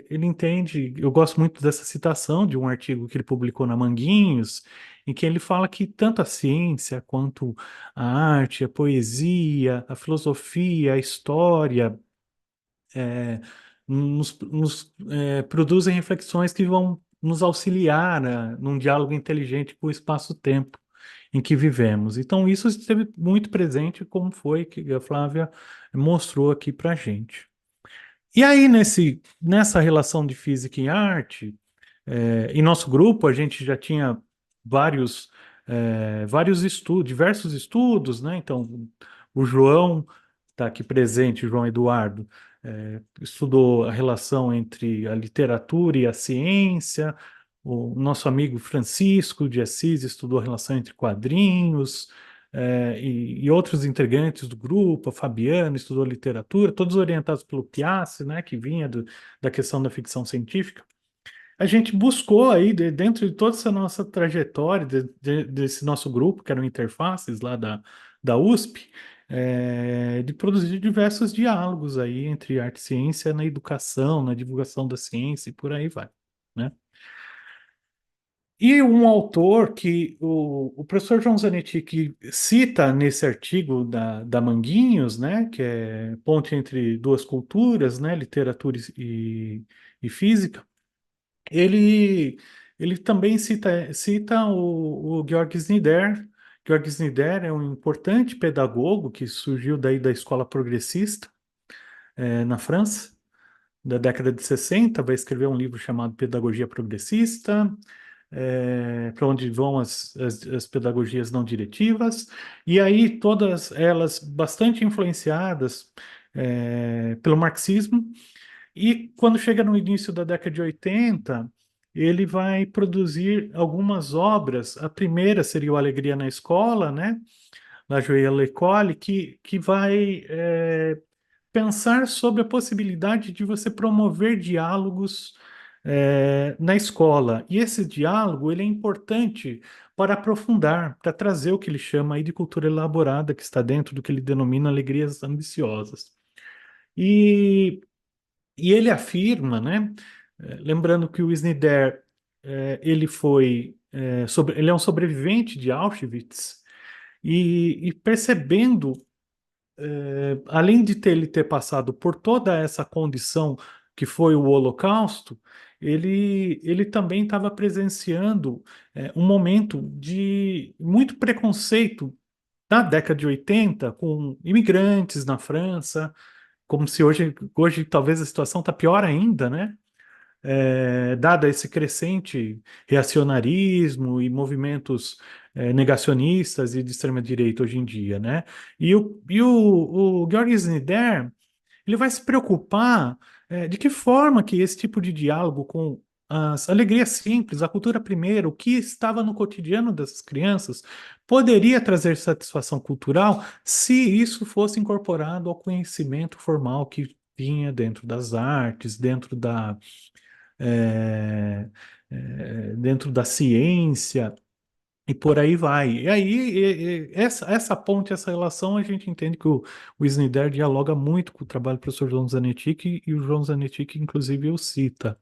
ele entende, eu gosto muito dessa citação de um artigo que ele publicou na Manguinhos, em que ele fala que tanto a ciência quanto a arte, a poesia, a filosofia, a história, produzem reflexões que vão nos auxiliar, né, num diálogo inteligente com o espaço-tempo em que vivemos. Então, isso esteve muito presente, como foi que a Flávia mostrou aqui para a gente. E aí, nessa relação de física e arte, em nosso grupo, a gente já tinha vários estudos, diversos estudos, né? Então, o João está aqui presente, o João Eduardo, estudou a relação entre a literatura e a ciência. O nosso amigo Francisco de Assis estudou a relação entre quadrinhos, e outros integrantes do grupo, a Fabiana estudou literatura, todos orientados pelo Piazzi, né, que vinha da questão da ficção científica. A gente buscou aí, dentro de toda essa nossa trajetória, desse nosso grupo, que eram Interfaces lá da USP, de produzir diversos diálogos aí entre arte e ciência na educação, na divulgação da ciência e por aí vai, né? E um autor que o professor João Zanetti que cita nesse artigo da Manguinhos, né, que é Ponte entre Duas Culturas, né, literatura e física, ele, ele também cita o Georg Snyder. Georg Snyder é um importante pedagogo que surgiu daí da escola progressista, na França, da década de 60, vai escrever um livro chamado Pedagogia Progressista, para onde vão as pedagogias não diretivas, e aí todas elas bastante influenciadas pelo marxismo. E quando chega no início da década de 80, ele vai produzir algumas obras. A primeira seria o Alegria na Escola, né? La Joie à l'école, que vai pensar sobre a possibilidade de você promover diálogos na escola. E esse diálogo ele é importante para aprofundar, para trazer o que ele chama aí de cultura elaborada, que está dentro do que ele denomina alegrias ambiciosas. E e ele afirma, né, lembrando que o Snyder, ele é um sobrevivente de Auschwitz, e percebendo, além de ele ter passado por toda essa condição que foi o Holocausto, ele também estava presenciando um momento de muito preconceito na década de 80 com imigrantes na França, como se hoje talvez a situação está pior ainda, né? dado esse crescente reacionarismo e movimentos negacionistas e de extrema-direita hoje em dia, né? E o Georg Snyder, ele vai se preocupar de que forma que esse tipo de diálogo com as alegrias simples, a cultura primeiro, o que estava no cotidiano dessas crianças, poderia trazer satisfação cultural se isso fosse incorporado ao conhecimento formal que vinha dentro das artes, é, dentro da ciência e por aí vai. E aí, essa ponte, essa relação, a gente entende que o Snyder dialoga muito com o trabalho do professor João Zanetti, e o João Zanetti, inclusive, o cita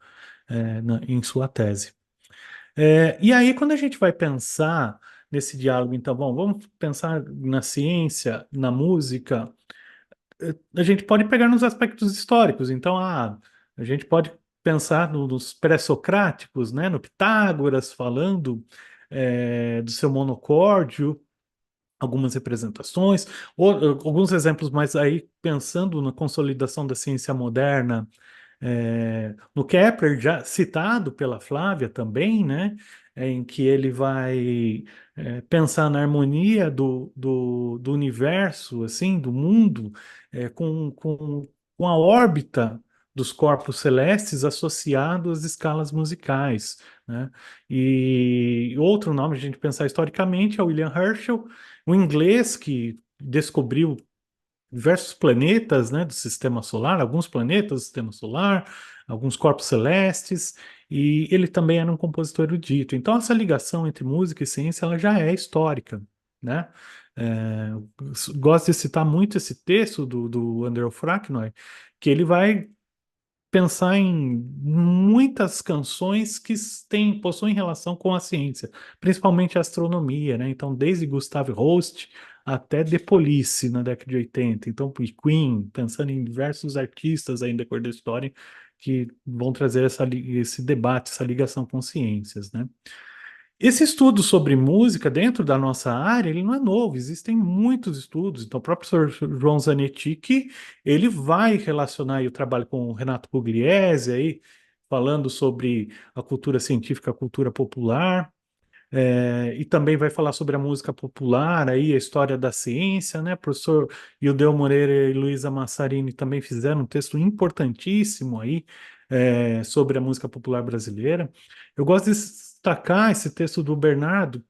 em sua tese. E aí, quando a gente vai pensar nesse diálogo, então, bom, vamos pensar na ciência, na música, a gente pode pegar nos aspectos históricos. Então, a gente pode pensar nos pré-socráticos, né, no Pitágoras falando do seu monocórdio, algumas representações, ou, alguns exemplos mais aí pensando na consolidação da ciência moderna, no Kepler, já citado pela Flávia também, né, em que ele vai pensar na harmonia do universo, assim, do mundo, com a órbita dos corpos celestes associados às escalas musicais, né? E outro nome, a gente pensar historicamente, é William Herschel, um inglês que descobriu diversos planetas, né, do sistema solar, alguns planetas do sistema solar, alguns corpos celestes, e ele também era um compositor erudito. Então, essa ligação entre música e ciência, ela já é histórica, né? Gosto de citar muito esse texto do Andrew Franknoy, que ele vai pensar em muitas canções que possuem relação com a ciência, principalmente a astronomia, né? Então, desde Gustav Holst até The Police na década de 80. Então, e Queen, pensando em diversos artistas aí no decorrer da história que vão trazer esse debate, essa ligação com ciências, né? Esse estudo sobre música dentro da nossa área, ele não é novo, existem muitos estudos. Então, o próprio professor João Zanetti, ele vai relacionar aí o trabalho com o Renato Pugliese, aí, falando sobre a cultura científica, a cultura popular, e também vai falar sobre a música popular, aí, a história da ciência, né? O professor Ildeu Moreira e Luísa Massarini também fizeram um texto importantíssimo aí, sobre a música popular brasileira. Eu gosto de destacar esse texto do Bernardo,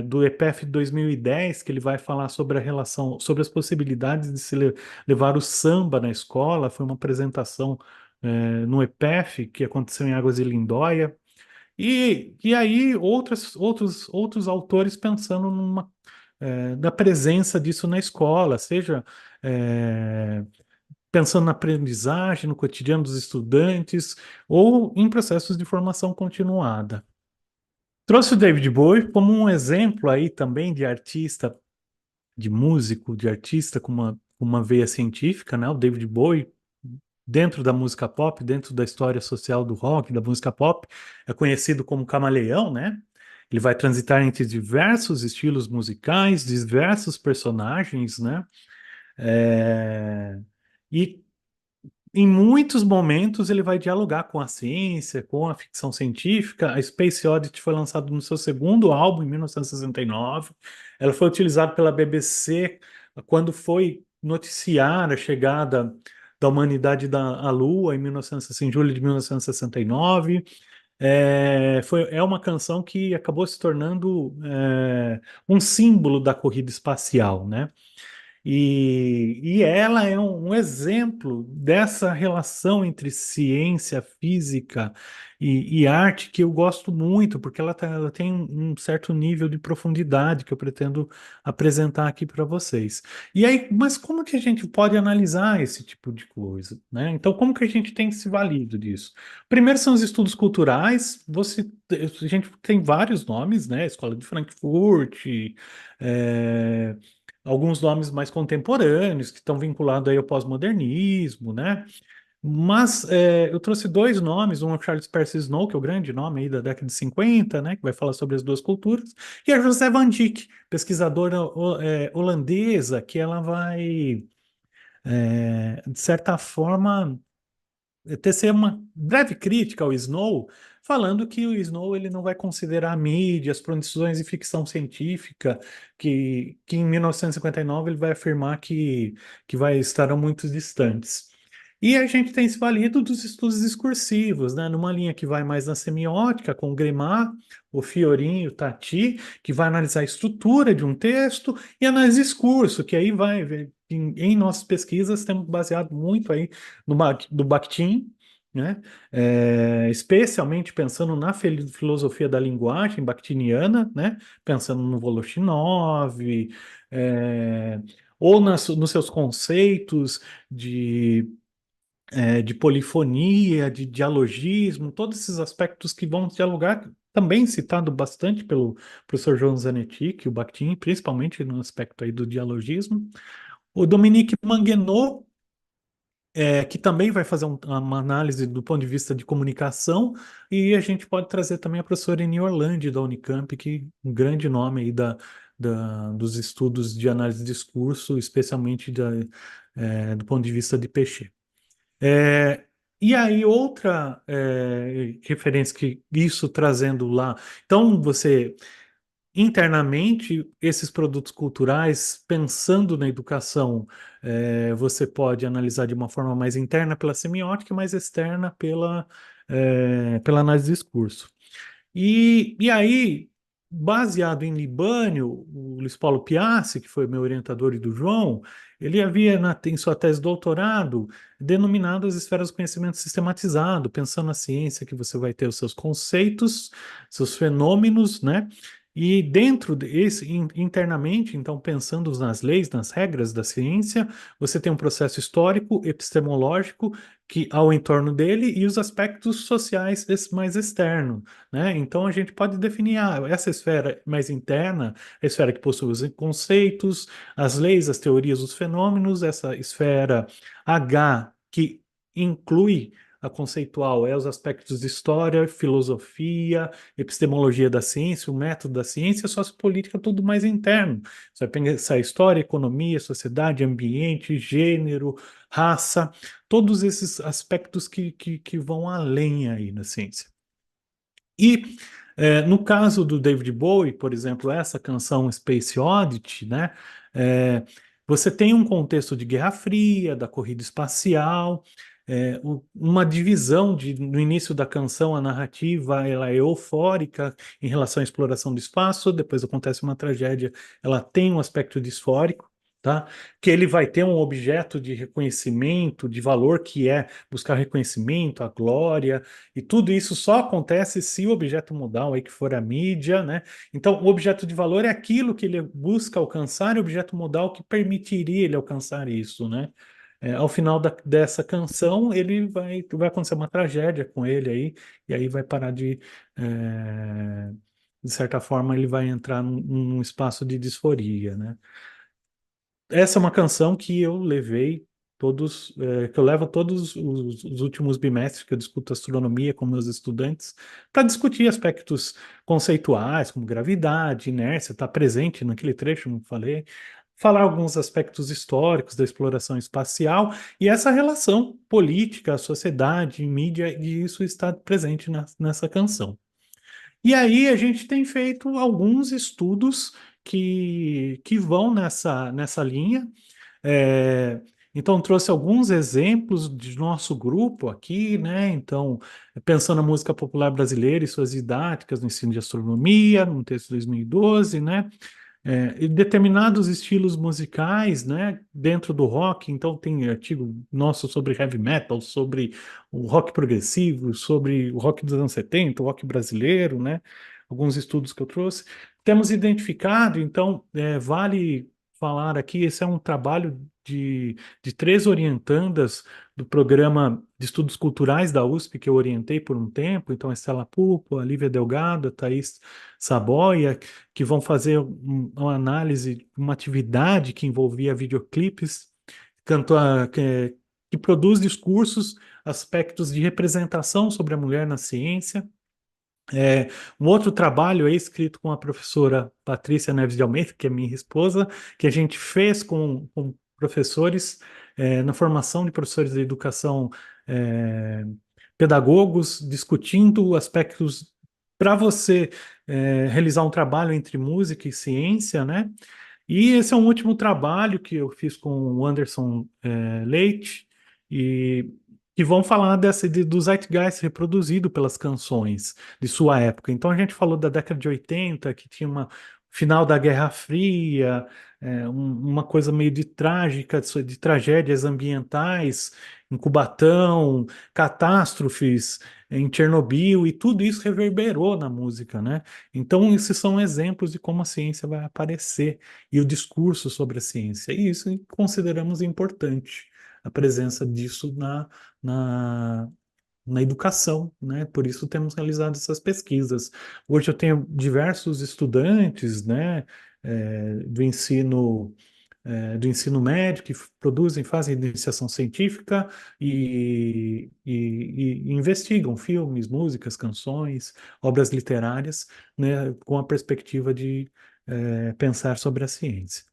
do EPF de 2010, que ele vai falar sobre a relação, sobre as possibilidades de se levar o samba na escola. Foi uma apresentação, no EPF que aconteceu em Águas de Lindóia. E aí outros autores pensando da presença disso na escola, seja é, pensando na aprendizagem, no cotidiano dos estudantes, ou em processos de formação continuada. Trouxe o David Bowie como um exemplo aí também de artista, de músico, de artista com uma veia científica, né? O David Bowie, dentro da música pop, dentro da história social do rock, da música pop, é conhecido como camaleão, né? Ele vai transitar entre diversos estilos musicais, diversos personagens, né? É, E em muitos momentos ele vai dialogar com a ciência, com a ficção científica. A Space Oddity foi lançada no seu segundo álbum, em 1969. Ela foi utilizada pela BBC quando foi noticiar a chegada da humanidade à Lua, em julho de 1969. É uma canção que acabou se tornando um símbolo da corrida espacial, né? E ela é um exemplo dessa relação entre ciência, física e arte que eu gosto muito, porque ela tem um certo nível de profundidade que eu pretendo apresentar aqui para vocês. E aí, mas como que a gente pode analisar esse tipo de coisa, né? Então, como que a gente tem se valido disso? Primeiro são os estudos culturais. A gente tem vários nomes, né? Escola de Frankfurt, é, alguns nomes mais contemporâneos que estão vinculados aí ao pós-modernismo, né? Mas eu trouxe dois nomes, um é o Charles Percy Snow, que é o grande nome aí da década de 50, né? Que vai falar sobre as duas culturas, e a José Van Dijk, pesquisadora holandesa, que ela vai, de certa forma, tecer uma breve crítica ao Snow, falando que o Snow ele não vai considerar a mídia, as produções de ficção científica, que em 1959 ele vai afirmar que estarão muito distantes. E a gente tem se valido dos estudos discursivos, né? Numa linha que vai mais na semiótica, com o Grimard, o Fiorin, o Tati, que vai analisar a estrutura de um texto, e análise de discurso, que aí em nossas pesquisas, temos baseado muito aí do Bakhtin, né? Especialmente pensando na filosofia da linguagem bakhtiniana, né? Pensando no Voloshinov, é, ou nos seus conceitos de polifonia, de dialogismo, todos esses aspectos que vão dialogar, também citado bastante pelo professor João Zanetti, o Bakhtin, principalmente no aspecto aí do dialogismo. O Dominique Manguenot, que também vai fazer uma análise do ponto de vista de comunicação, e a gente pode trazer também a professora Eni Orlandi, da Unicamp, que é um grande nome aí dos estudos de análise de discurso, especialmente do ponto de vista de Peixe. E aí, outra referência que isso trazendo lá. Então, você internamente, esses produtos culturais, pensando na educação, você pode analisar de uma forma mais interna pela semiótica, mais externa pela análise do discurso. E aí, baseado em Libânio, o Luiz Paulo Piassi, que foi meu orientador e do João, ele havia, em sua tese de doutorado, denominado as esferas do conhecimento sistematizado, pensando na ciência que você vai ter os seus conceitos, seus fenômenos, né? E dentro desse, internamente, então, pensando nas leis, nas regras da ciência, você tem um processo histórico, epistemológico, que ao entorno dele, e os aspectos sociais mais externos, né? Então a gente pode definir essa esfera mais interna, a esfera que possui os conceitos, as leis, as teorias, os fenômenos, essa esfera H que inclui a conceitual, os aspectos de história, filosofia, epistemologia da ciência, o método da ciência, sociopolítica, tudo mais interno. Você vai pensar história, economia, sociedade, ambiente, gênero, raça, todos esses aspectos que vão além aí na ciência. E no caso do David Bowie, por exemplo, essa canção Space Oddity, né? Você tem um contexto de Guerra Fria, da corrida espacial, uma divisão no início da canção, a narrativa ela é eufórica em relação à exploração do espaço, depois acontece uma tragédia, ela tem um aspecto disfórico, tá? Que ele vai ter um objeto de reconhecimento, de valor, que é buscar reconhecimento, a glória, e tudo isso só acontece se o objeto modal aí que for a mídia, né? Então, o objeto de valor é aquilo que ele busca alcançar, e o objeto modal que permitiria ele alcançar isso, né? Ao final dessa canção, ele vai acontecer uma tragédia com ele aí, e aí vai parar de certa forma, ele vai entrar num espaço de disforia, né? Essa é uma canção que eu levei que eu levo todos os últimos bimestres que eu discuto astronomia com meus estudantes para discutir aspectos conceituais, como gravidade, inércia, está presente naquele trecho, como falei, falar alguns aspectos históricos da exploração espacial e essa relação política, sociedade, mídia, e isso está presente nessa canção. E aí a gente tem feito alguns estudos que vão nessa linha. É, então, trouxe alguns exemplos de nosso grupo aqui, né? Então, pensando na música popular brasileira e suas didáticas no ensino de astronomia, no texto de 2012, né? E determinados estilos musicais, né, dentro do rock, então tem artigo nosso sobre heavy metal, sobre o rock progressivo, sobre o rock dos anos 70, o rock brasileiro, né, alguns estudos que eu trouxe. Temos identificado, então, vale falar aqui, esse é um trabalho de três orientandas do programa de estudos culturais da USP, que eu orientei por um tempo, então a Estela Pupo, a Lívia Delgado, a Thaís Saboia, que vão fazer uma análise, uma atividade que envolvia videoclipes, que produz discursos, aspectos de representação sobre a mulher na ciência. Um outro trabalho é escrito com a professora Patrícia Neves de Almeida, que é minha esposa, que a gente fez com professores na formação de professores de educação pedagogos discutindo aspectos para você realizar um trabalho entre música e ciência, né? E esse é um último trabalho que eu fiz com o Anderson Leite, e que vão falar do zeitgeist reproduzido pelas canções de sua época. Então a gente falou da década de 80, que tinha uma final da Guerra Fria, uma coisa meio de trágica, de tragédias ambientais em Cubatão, catástrofes em Chernobyl, e tudo isso reverberou na música, né? Então, esses são exemplos de como a ciência vai aparecer e o discurso sobre a ciência. E isso consideramos importante, a presença disso na, na educação, né? Por isso temos realizado essas pesquisas. Hoje eu tenho diversos estudantes, né, do ensino médio que produzem, fazem iniciação científica e investigam filmes, músicas, canções, obras literárias, né, com a perspectiva de pensar sobre a ciência.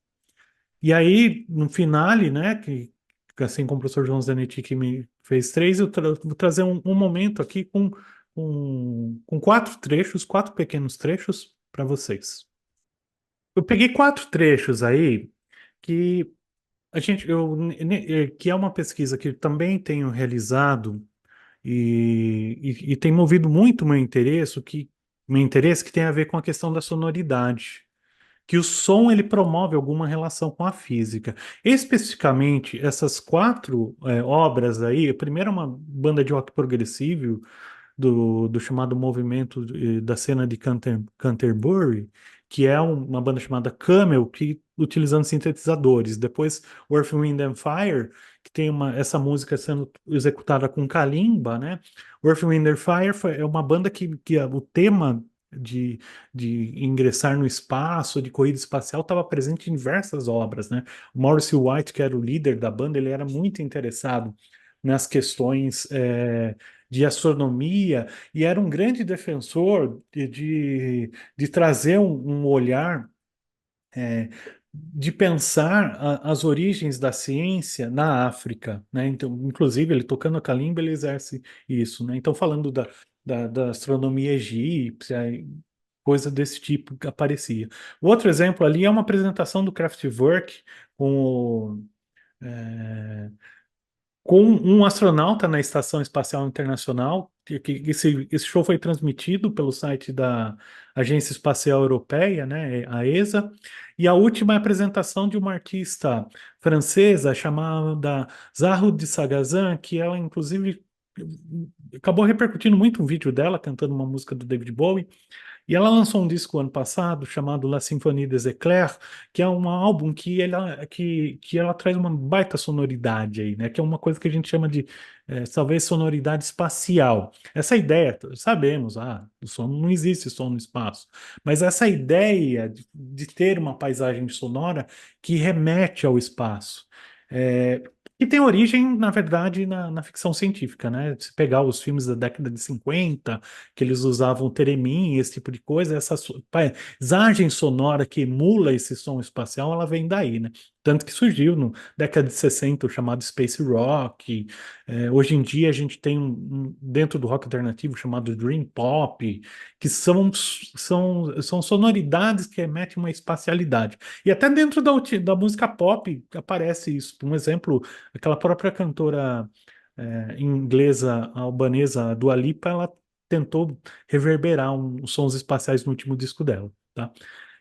E aí, no finale, né, que assim como o professor João Zanetti que me fez três, vou trazer um momento aqui com quatro trechos, quatro pequenos trechos para vocês. Eu peguei quatro trechos aí que que é uma pesquisa que eu também tenho realizado e tem movido muito meu interesse que tem a ver com a questão da sonoridade, que o som ele promove alguma relação com a física. Especificamente, essas quatro obras aí, a primeira é uma banda de rock progressivo do chamado movimento da cena de Canterbury, que é uma banda chamada Camel, que utilizando sintetizadores. Depois, Earth, Wind and Fire, que tem essa música sendo executada com kalimba, né? Earth, Wind and Fire é uma banda que o tema de, de ingressar no espaço, de corrida espacial, estava presente em diversas obras, né? O Maurice White, que era o líder da banda, ele era muito interessado nas questões de astronomia e era um grande defensor de trazer um olhar é, de pensar as origens da ciência na África, né? Então, inclusive, ele tocando a calimba, ele exerce isso, né? Então, falando da astronomia egípcia, coisa desse tipo que aparecia. O outro exemplo ali é uma apresentação do Kraftwerk com o, é, com um astronauta na Estação Espacial Internacional. Esse show foi transmitido pelo site da Agência Espacial Europeia, né, a ESA. E a última é a apresentação de uma artista francesa chamada Zahra de Sagazan, que ela, inclusive, acabou repercutindo muito um vídeo dela cantando uma música do David Bowie. E ela lançou um disco ano passado chamado La Symphonie des Éclairs, que é um álbum que ela traz uma baita sonoridade aí, né? Que é uma coisa que a gente chama de talvez sonoridade espacial. Essa ideia, sabemos, o som não existe som no espaço, mas essa ideia de ter uma paisagem sonora que remete ao espaço. É, que tem origem, na verdade, na ficção científica, né? Se pegar os filmes da década de 50 que eles usavam teremin, esse tipo de coisa, essa paisagem sonora que emula esse som espacial, ela vem daí, né? Tanto que surgiu na década de 60 o chamado Space Rock. Hoje em dia a gente tem dentro do rock alternativo chamado Dream Pop, que são sonoridades que emitem uma espacialidade. E até dentro da música pop aparece isso. Um exemplo, aquela própria cantora inglesa albanesa Dua Lipa, ela tentou reverberar os sons espaciais no último disco dela, tá?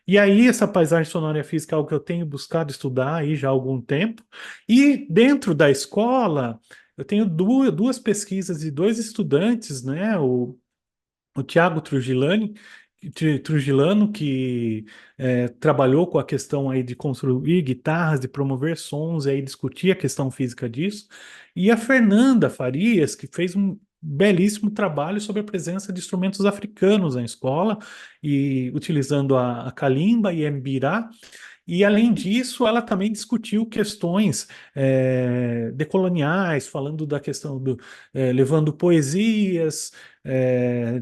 E aí, essa paisagem sonora e física é algo que eu tenho buscado estudar aí já há algum tempo. E dentro da escola, eu tenho duas pesquisas de dois estudantes, né? O Tiago Trujilano, que trabalhou com a questão aí de construir guitarras, de promover sons, e aí discutir a questão física disso, e a Fernanda Farias, que fez um belíssimo trabalho sobre a presença de instrumentos africanos na escola, e utilizando a kalimba e mbirá, e, além disso, ela também discutiu questões decoloniais, falando da questão levando poesias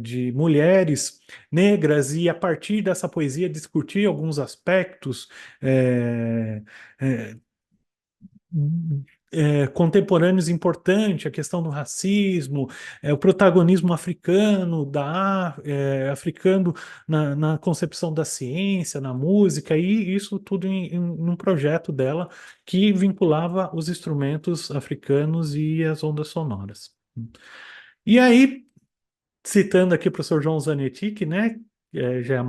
de mulheres negras, e, a partir dessa poesia, discutir alguns aspectos eh, eh, contemporâneos importante, a questão do racismo, o protagonismo africano, africano na concepção da ciência, na música, e isso tudo num projeto dela que vinculava os instrumentos africanos e as ondas sonoras. E aí, citando aqui o professor João Zanetti, que, né, já é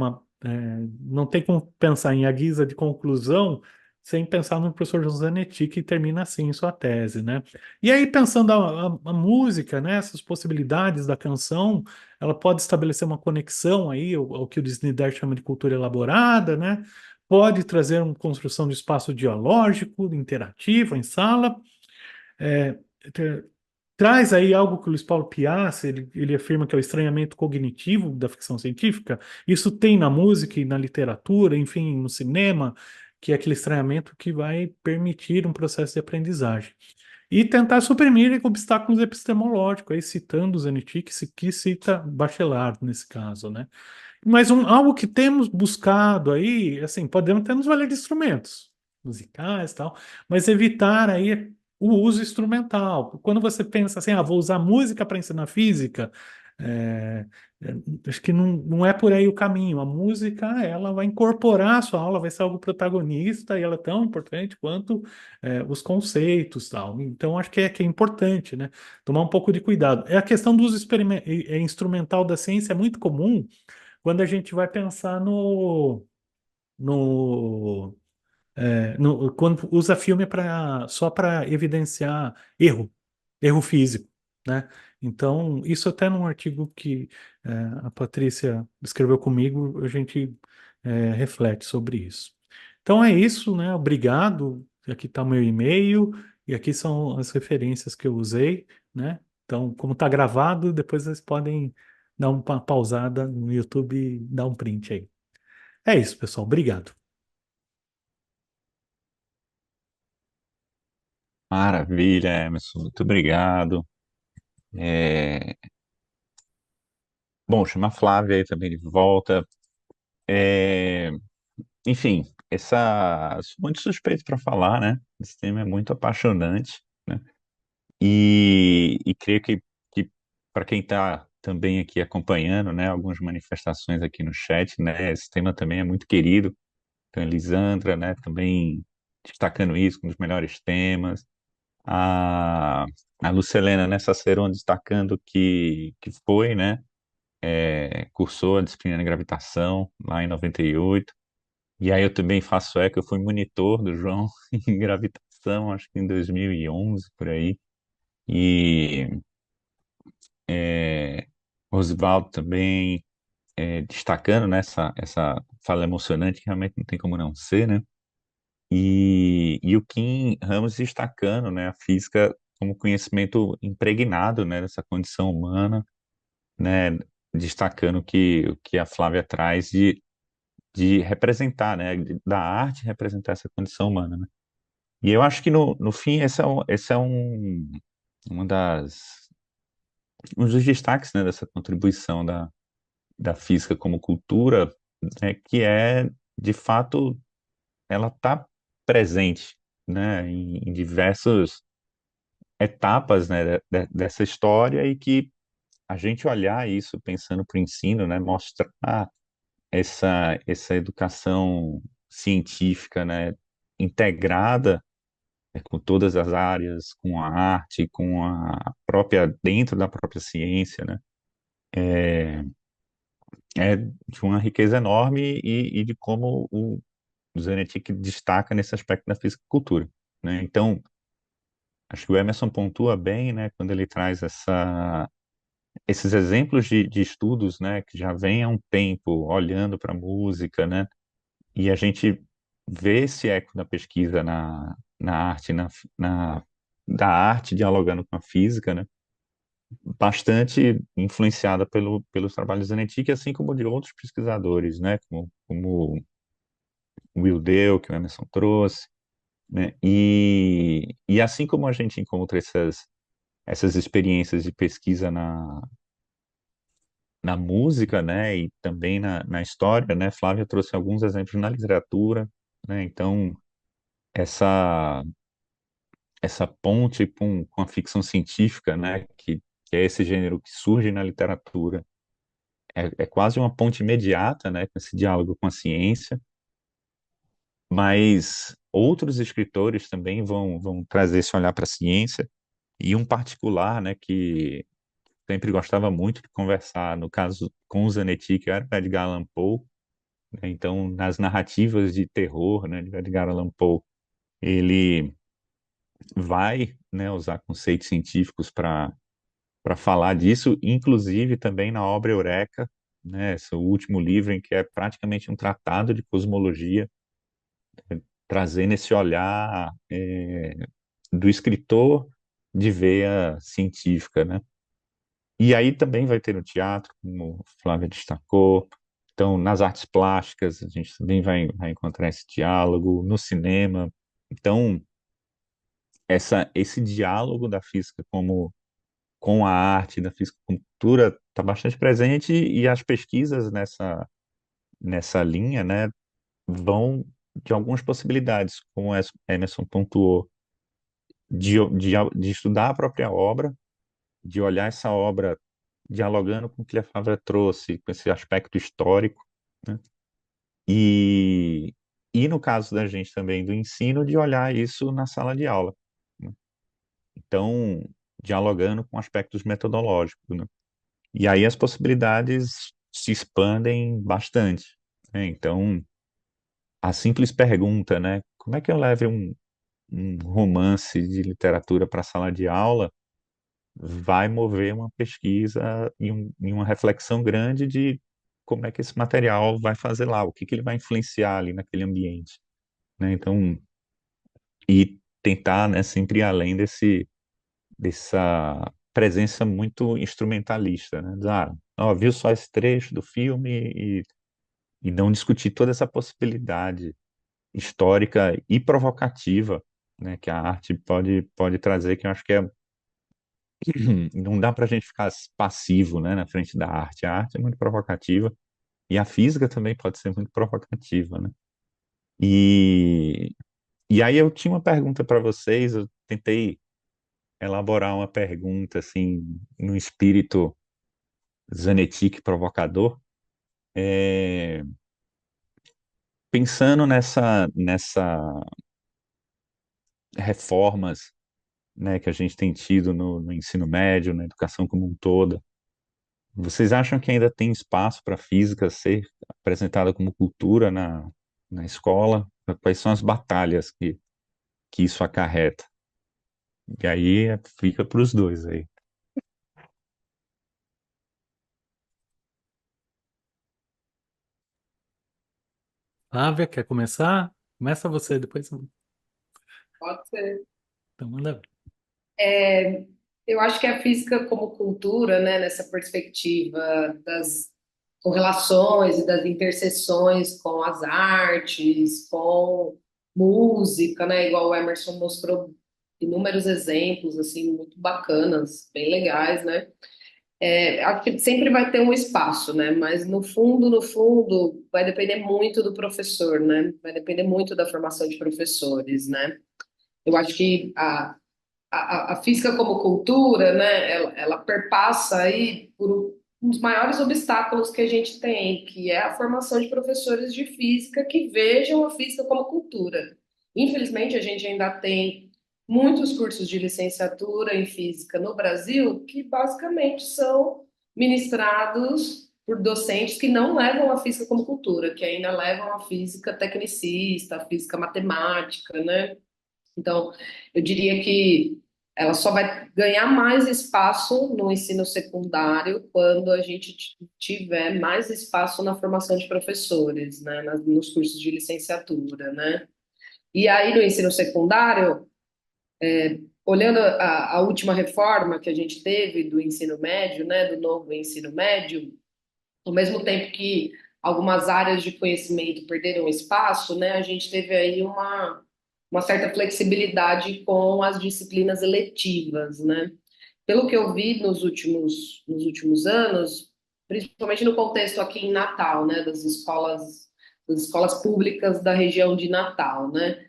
não tem como pensar em a guisa de conclusão sem pensar no professor João Zanetti, que termina assim sua tese, né? E aí, pensando a música, né, essas possibilidades da canção, ela pode estabelecer uma conexão aí, ao que o Disney chama de cultura elaborada, né? Pode trazer uma construção de espaço dialógico, interativo, em sala, é, traz aí algo que o Luiz Paulo Piazza, ele afirma que é o estranhamento cognitivo da ficção científica. Isso tem na música e na literatura, enfim, no cinema, que é aquele estranhamento que vai permitir um processo de aprendizagem. E tentar suprimir obstáculos epistemológicos, aí citando o Zanetti, que cita Bachelard nesse caso, né? Mas algo que temos buscado aí, assim, podemos até nos valer de instrumentos musicais e tal, mas evitar aí o uso instrumental. Quando você pensa assim, vou usar música para ensinar física, é, acho que não é por aí o caminho. A música, ela vai incorporar a sua aula, vai ser algo protagonista e ela é tão importante quanto os conceitos, tal. Então, acho que é importante, né? Tomar um pouco de cuidado. A questão do uso instrumental da ciência é muito comum quando a gente vai pensar no, quando usa filme só para evidenciar erro físico, né? Então, isso até num artigo que a Patrícia escreveu comigo, a gente reflete sobre isso. Então é isso, né? Obrigado. Aqui está o meu e-mail e aqui são as referências que eu usei, né? Então, como está gravado, depois vocês podem dar uma pausada no YouTube e dar um print aí. É isso, pessoal. Obrigado.
Maravilha, Emerson, muito obrigado. É, Bom, chama a Flávia aí também de volta. É, Enfim, sou muito suspeito para falar, né? Esse tema é muito apaixonante, né? E creio que para quem está também aqui acompanhando, né, algumas manifestações aqui no chat, né? Esse tema também é muito querido. Então, Elisandra, né, também destacando isso, um dos melhores temas. A, a Lucelena, né, Sacerone, destacando que foi, né? Cursou a disciplina de gravitação lá em 98. E aí eu também faço eco, eu fui monitor do João em gravitação, acho que em 2011, por aí. E Oswaldo também destacando, né, essa fala emocionante que realmente não tem como não ser, né? E o Kim Ramos destacando, né, a física como conhecimento impregnado, né, dessa condição humana, né, destacando o que a Flávia traz de representar, né, da arte representar essa condição humana, né? E eu acho que no fim esse é uma um dos destaques, né, dessa contribuição da física como cultura, né, que é, de fato, ela está presente, né, em diversas etapas, né, dessa história e que a gente olhar isso pensando para o ensino, né, mostrar essa educação científica, né, integrada com todas as áreas, com a arte, com a própria, dentro da própria ciência, né? É de uma riqueza enorme e de como o Zanetti destaca nesse aspecto da fisicultura, né? Então, acho que o Emerson pontua bem, né, quando ele traz esses exemplos de estudos, né, que já vem há um tempo olhando para a música, né, e a gente vê esse eco da pesquisa na arte, da arte dialogando com a física, né, bastante influenciada pelos trabalhos de Zanetti, assim como de outros pesquisadores, né, como o Will Dale, que o Emerson trouxe, né, e assim como a gente encontra essas experiências de pesquisa na música, né, e também na história, né, Flávia trouxe alguns exemplos na literatura, né, então essa essa ponte com a ficção científica, né, que é esse gênero que surge na literatura. É quase uma ponte imediata, né, com esse diálogo com a ciência, mas outros escritores também vão trazer esse olhar para a ciência, e um particular, né, que sempre gostava muito de conversar, no caso com o Zanetti, que era o Edgar Allan Poe, né, então nas narrativas de terror, né, de Edgar Allan Poe, ele vai, né, usar conceitos científicos para falar disso, inclusive também na obra Eureka, né, esse último livro em que é praticamente um tratado de cosmologia, trazendo esse olhar do escritor de veia científica, né? E aí também vai ter no teatro, como o Flávio destacou, então nas artes plásticas a gente também vai encontrar esse diálogo, no cinema. Então, esse diálogo da física com a arte, da física com cultura, está bastante presente, e as pesquisas nessa linha, né, vão de algumas possibilidades, como Emerson pontuou, de estudar a própria obra, de olhar essa obra dialogando com o que a Flávia trouxe, com esse aspecto histórico, né, e, e no caso da gente também do ensino, de olhar isso na sala de aula, né. Então, dialogando com aspectos metodológicos, né? E aí as possibilidades se expandem bastante, né? Então, a simples pergunta, né? Como é que eu levo um romance de literatura para a sala de aula vai mover uma pesquisa e uma reflexão grande de como é que esse material vai fazer lá, o que que ele vai influenciar ali naquele ambiente, né? Então, e tentar, né, sempre ir além dessa presença muito instrumentalista, né? Ó, viu só esse trecho do filme e não discutir toda essa possibilidade histórica e provocativa, né, que a arte pode trazer, que eu acho que não dá para a gente ficar passivo, né, na frente da arte. A arte é muito provocativa e a física também pode ser muito provocativa, né? E, e aí eu tinha uma pergunta para vocês, eu tentei elaborar uma pergunta assim no espírito Zanetti provocador, é, pensando nessa reformas, né, que a gente tem tido no ensino médio, na educação como um todo. Vocês acham que ainda tem espaço para a física ser apresentada como cultura na escola? Quais são as batalhas que isso acarreta? E aí fica para os dois aí.
Flávia, quer começar? Começa você, depois.
Pode ser.
Então, manda ver.
Eu acho que a física como cultura, né, nessa perspectiva das correlações e das interseções com as artes, com música, né, igual o Emerson mostrou inúmeros exemplos assim muito bacanas, bem legais, né? Acho que sempre vai ter um espaço, né? Mas no fundo, vai depender muito do professor, né? Vai depender muito da formação de professores, né? Eu acho que a física como cultura, né, ela perpassa aí por um dos maiores obstáculos que a gente tem, que é a formação de professores de física que vejam a física como cultura. Infelizmente, a gente ainda tem muitos cursos de licenciatura em física no Brasil que basicamente são ministrados por docentes que não levam a física como cultura, que ainda levam a física tecnicista, a física matemática, né? Então, eu diria que ela só vai ganhar mais espaço no ensino secundário quando a gente tiver mais espaço na formação de professores, né, nos cursos de licenciatura, né? E aí no ensino secundário, olhando a última reforma que a gente teve do ensino médio, né, do novo ensino médio, ao mesmo tempo que algumas áreas de conhecimento perderam espaço, né, a gente teve aí uma certa flexibilidade com as disciplinas eletivas, né? Pelo que eu vi nos últimos anos, principalmente no contexto aqui em Natal, né, das escolas públicas da região de Natal, né?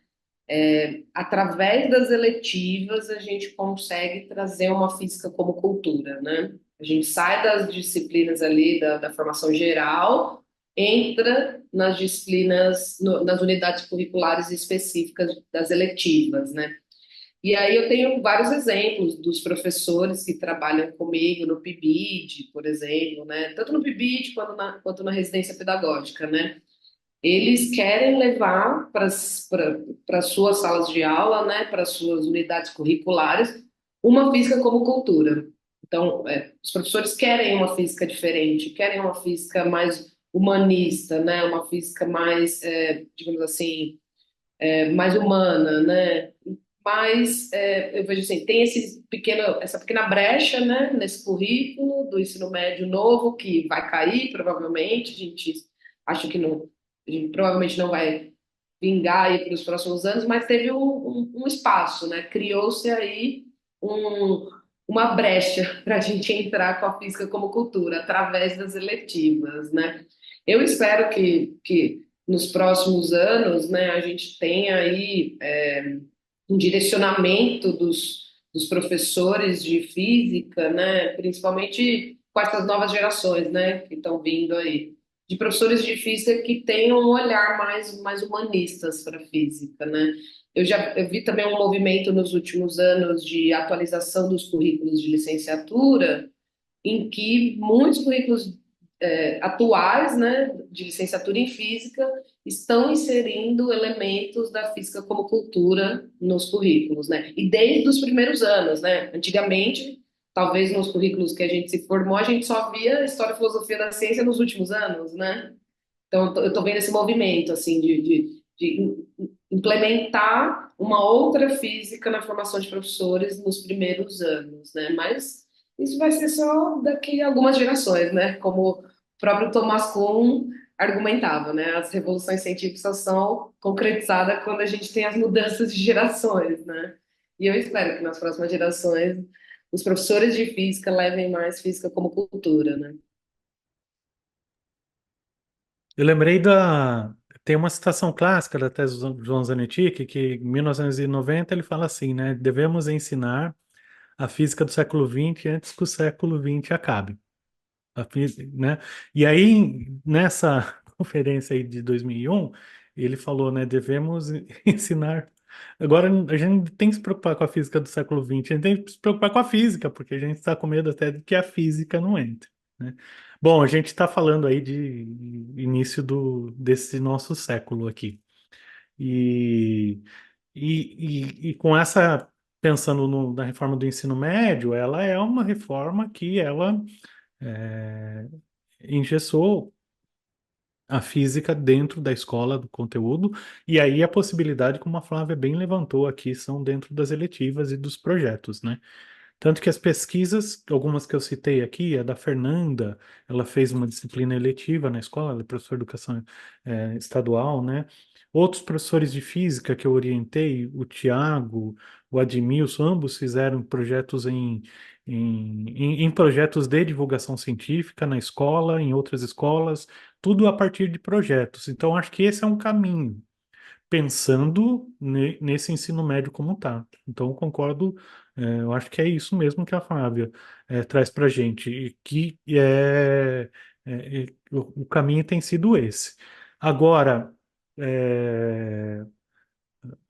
através das eletivas, a gente consegue trazer uma física como cultura, né? A gente sai das disciplinas ali da formação geral, entra nas disciplinas, nas unidades curriculares específicas das eletivas, né? E aí eu tenho vários exemplos dos professores que trabalham comigo no PIBID, por exemplo, né? Tanto no PIBID quanto na residência pedagógica, né? Eles querem levar para as suas salas de aula, né, para as suas unidades curriculares, uma física como cultura. Então, os professores querem uma física diferente, querem uma física mais humanista, né, uma física mais, digamos assim, mais humana, né? Mas eu vejo assim, tem essa pequena brecha, né, nesse currículo do ensino médio novo que vai cair, provavelmente. A gente acha que não, a gente provavelmente não vai vingar aí para os próximos anos, mas teve um espaço, né? Criou-se aí um, uma brecha para a gente entrar com a física como cultura através das eletivas, né? Eu espero que nos próximos anos, né, a gente tenha aí um direcionamento dos professores de física, né, principalmente com essas novas gerações, né, que estão vindo aí, de professores de física que tenham um olhar mais humanistas para a física, né. Eu vi também um movimento nos últimos anos de atualização dos currículos de licenciatura, em que muitos currículos atuais, né, de licenciatura em física, estão inserindo elementos da física como cultura nos currículos, né? E desde os primeiros anos, né? Antigamente, talvez nos currículos que a gente se formou, a gente só via história e filosofia da ciência nos últimos anos, né? Então, eu tô vendo esse movimento, assim, de implementar uma outra física na formação de professores nos primeiros anos, né? Mas isso vai ser só daqui a algumas gerações, né? Como o próprio Thomas Kuhn argumentava, né? As revoluções científicas só são concretizadas quando a gente tem as mudanças de gerações, né? E eu espero que nas próximas gerações os professores de física levem mais física como cultura, né?
Eu lembrei da. Tem uma citação clássica da tese do João Zanetti, que em 1990 ele fala assim, né? Devemos ensinar a física do século XX antes que o século XX acabe. Né? E aí, nessa conferência aí de 2001, ele falou, né? Devemos ensinar. Agora, a gente não tem que se preocupar com a física do século XX, a gente tem que se preocupar com a física, porque a gente está com medo até de que a física não entre, né? Bom, a gente está falando aí de início desse nosso século aqui. E, e com essa, pensando na reforma do ensino médio, ela é uma reforma que ela engessou a física dentro da escola, do conteúdo, e aí a possibilidade, como a Flávia bem levantou aqui, são dentro das eletivas e dos projetos, né? Tanto que as pesquisas, algumas que eu citei aqui, a da Fernanda, ela fez uma disciplina eletiva na escola, ela é professora de educação estadual, né? Outros professores de física que eu orientei, o Tiago, o Admilson, ambos fizeram projetos em projetos de divulgação científica na escola, em outras escolas, tudo a partir de projetos. Então, acho que esse é um caminho pensando nesse ensino médio como tá. Então, eu concordo, eu acho que é isso mesmo que a Flávia traz para a gente, e que o caminho tem sido esse. Agora, é,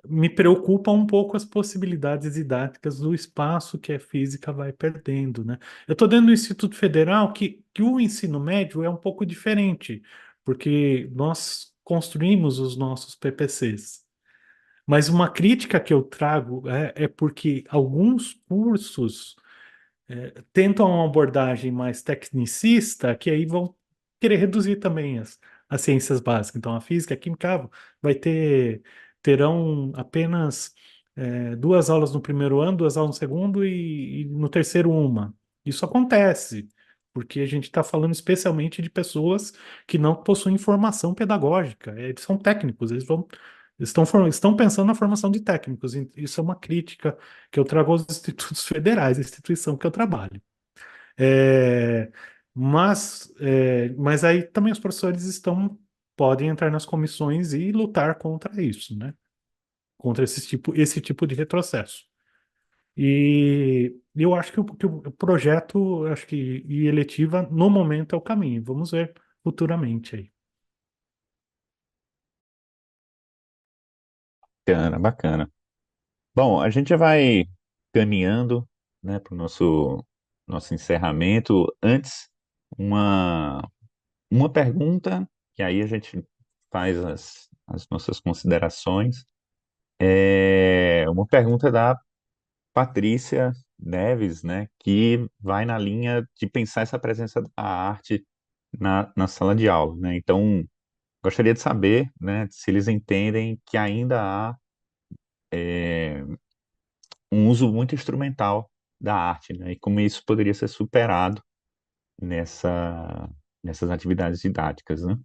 me preocupa um pouco as possibilidades didáticas do espaço que a física vai perdendo, né? Eu estou dentro do Instituto Federal que o ensino médio é um pouco diferente, porque nós construímos os nossos PPCs. Mas uma crítica que eu trago é porque alguns cursos tentam uma abordagem mais tecnicista, que aí vão querer reduzir também as ciências básicas. Então, a física, a química vai terão apenas duas aulas no primeiro ano, duas aulas no segundo e no terceiro uma. Isso acontece, porque a gente está falando especialmente de pessoas que não possuem formação pedagógica. Eles são técnicos, estão pensando na formação de técnicos. Isso é uma crítica que eu trago aos institutos federais, a instituição que eu trabalho. É, mas aí também os professores podem entrar nas comissões e lutar contra isso, né? contra esse tipo de retrocesso. E eu acho que o projeto, acho que e eletiva no momento é o caminho. Vamos ver futuramente aí.
Bacana, bacana. Bom, a gente já vai caminhando, né, para o nosso encerramento. Antes, uma, uma pergunta, que aí a gente faz as nossas considerações. É uma pergunta da Patrícia Neves, né, que vai na linha de pensar essa presença da arte na sala de aula, né? Então, gostaria de saber, né, se eles entendem que ainda há um uso muito instrumental da arte, né, e como isso poderia ser superado nessas atividades didáticas, né?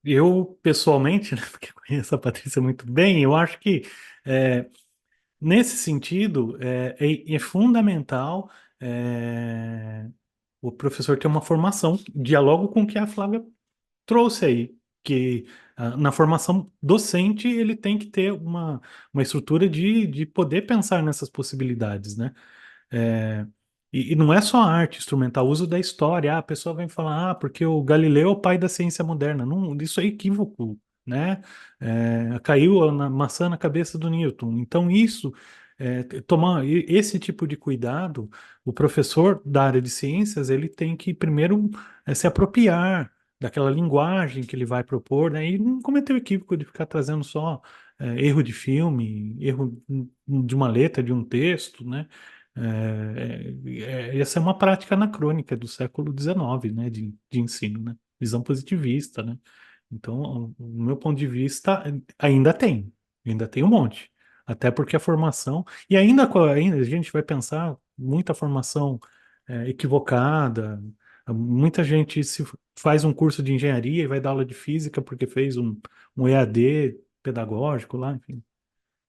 Eu, pessoalmente, né, porque conheço a Patrícia muito bem, eu acho que é, nesse sentido é fundamental o professor ter uma formação, dialogo com o que a Flávia trouxe aí, que na formação docente ele tem que ter uma estrutura de poder pensar nessas possibilidades, né? É, e não é só a arte instrumental, o uso da história. Ah, a pessoa vem falar, porque o Galileu é o pai da ciência moderna. Não, isso é equívoco, né? Caiu a maçã na cabeça do Newton. Então, tomar esse tipo de cuidado, o professor da área de ciências, ele tem que primeiro se apropriar daquela linguagem que ele vai propor, né? E não cometer o equívoco de ficar trazendo só erro de filme, erro de uma letra, de um texto, né? Essa é uma prática anacrônica do século XIX, né, de ensino, né, visão positivista, né. Então, o meu ponto de vista ainda tem um monte, até porque a formação e ainda a gente vai pensar muita formação equivocada, muita gente se faz um curso de engenharia e vai dar aula de física porque fez um EAD pedagógico lá, enfim.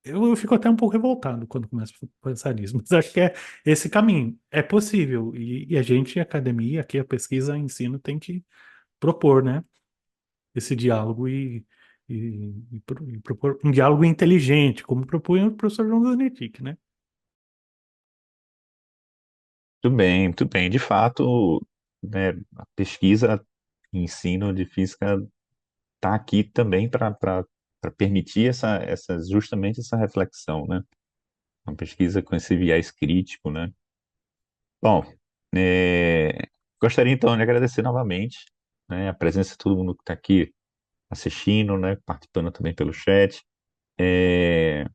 Eu fico até um pouco revoltado quando começo a pensar nisso, mas acho que é esse caminho. É possível. E a gente, a academia, aqui a pesquisa, o ensino tem que propor, né? Esse diálogo e propor um diálogo inteligente, como propunha o professor João Zanetti, né?
Muito bem, muito bem. De fato, né, a pesquisa em ensino de física está aqui também para permitir justamente essa reflexão, né? Uma pesquisa com esse viés crítico, né? Bom, gostaria então de agradecer novamente, né, a presença de todo mundo que está aqui assistindo, né, participando também pelo chat, é,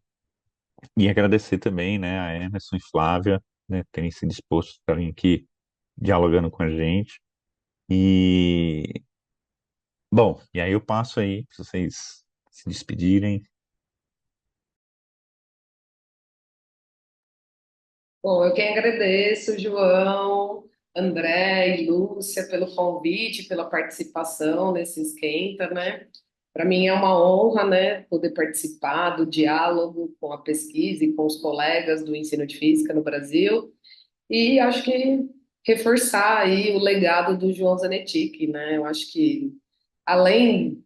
e agradecer também, né, a Emerson e Flávia, né, terem se disposto a estarem aqui dialogando com a gente. E, bom, e aí eu passo aí para vocês se despedirem.
Bom, eu que agradeço, João, André e Lúcia, pelo convite, pela participação nesse esquenta, né? Para mim é uma honra, né, poder participar do diálogo com a pesquisa e com os colegas do ensino de física no Brasil. E acho que reforçar aí o legado do João Zanetti, né? Eu acho que além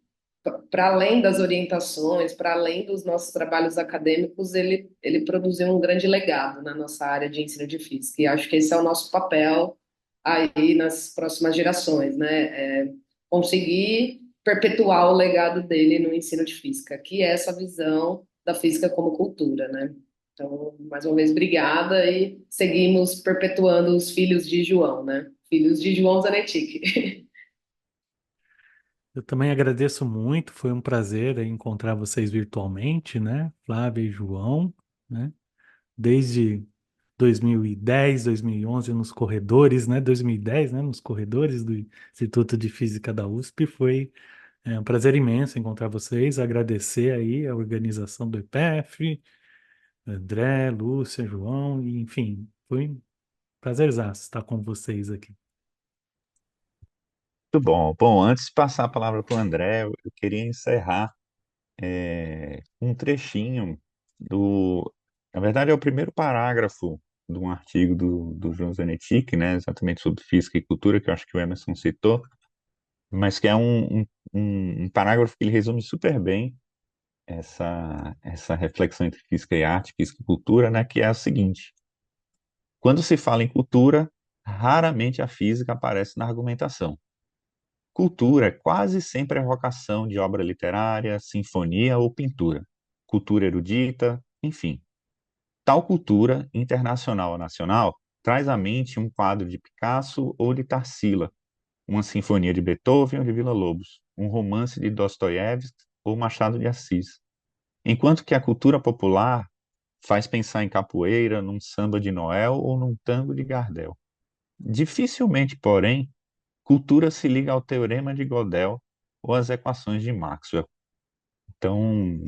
para além das orientações, para além dos nossos trabalhos acadêmicos, ele produziu um grande legado na nossa área de ensino de física. E acho que esse é o nosso papel aí nas próximas gerações, né? Conseguir perpetuar o legado dele no ensino de física, que é essa visão da física como cultura, né? Então, mais uma vez, obrigada e seguimos perpetuando os filhos de João, né? Filhos de João Zanetti.
Eu também agradeço muito, foi um prazer aí encontrar vocês virtualmente, né? Flávia e João, né? Desde 2010, 2011 nos corredores, né? 2010, né? Nos corredores do Instituto de Física da USP. Foi um prazer imenso encontrar vocês, agradecer aí a organização do EPF, André, Lúcia, João, e, enfim, foi um prazerzaço estar com vocês aqui.
Muito bom. Bom, antes de passar a palavra para o André, eu queria encerrar um trechinho do. Na verdade, é o primeiro parágrafo de um artigo do João Zanetti, né, exatamente sobre física e cultura, que eu acho que o Emerson citou, mas que é um parágrafo que ele resume super bem essa reflexão entre física e arte, física e cultura, né, que é o seguinte: quando se fala em cultura, raramente a física aparece na argumentação. Cultura é quase sempre a evocação de obra literária, sinfonia ou pintura, cultura erudita, enfim. Tal cultura, internacional ou nacional, traz à mente um quadro de Picasso ou de Tarsila, uma sinfonia de Beethoven ou de Villa-Lobos, um romance de Dostoiévski ou Machado de Assis. Enquanto que a cultura popular faz pensar em capoeira, num samba de Noel ou num tango de Gardel. Dificilmente, porém, cultura se liga ao teorema de Gödel ou às equações de Maxwell. Então,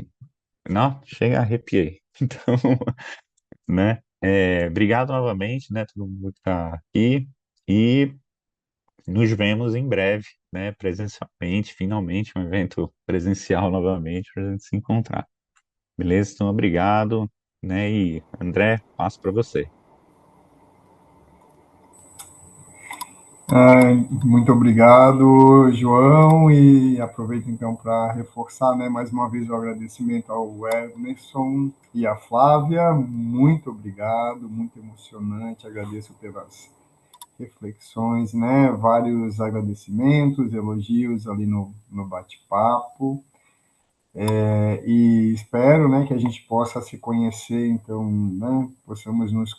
não, chega, arrepiei. Então, né, obrigado novamente, né, todo mundo que está aqui, e nos vemos em breve, né, presencialmente, finalmente, um evento presencial novamente, para a gente se encontrar. Beleza? Então, obrigado, né, e André, passo para você.
Muito obrigado, João, e aproveito então para reforçar, né, mais uma vez o agradecimento ao Emerson e à Flávia. Muito obrigado, muito emocionante, agradeço pelas reflexões, né, vários agradecimentos, elogios ali no bate-papo, e espero, né, que a gente possa se conhecer, então, né, possamos nos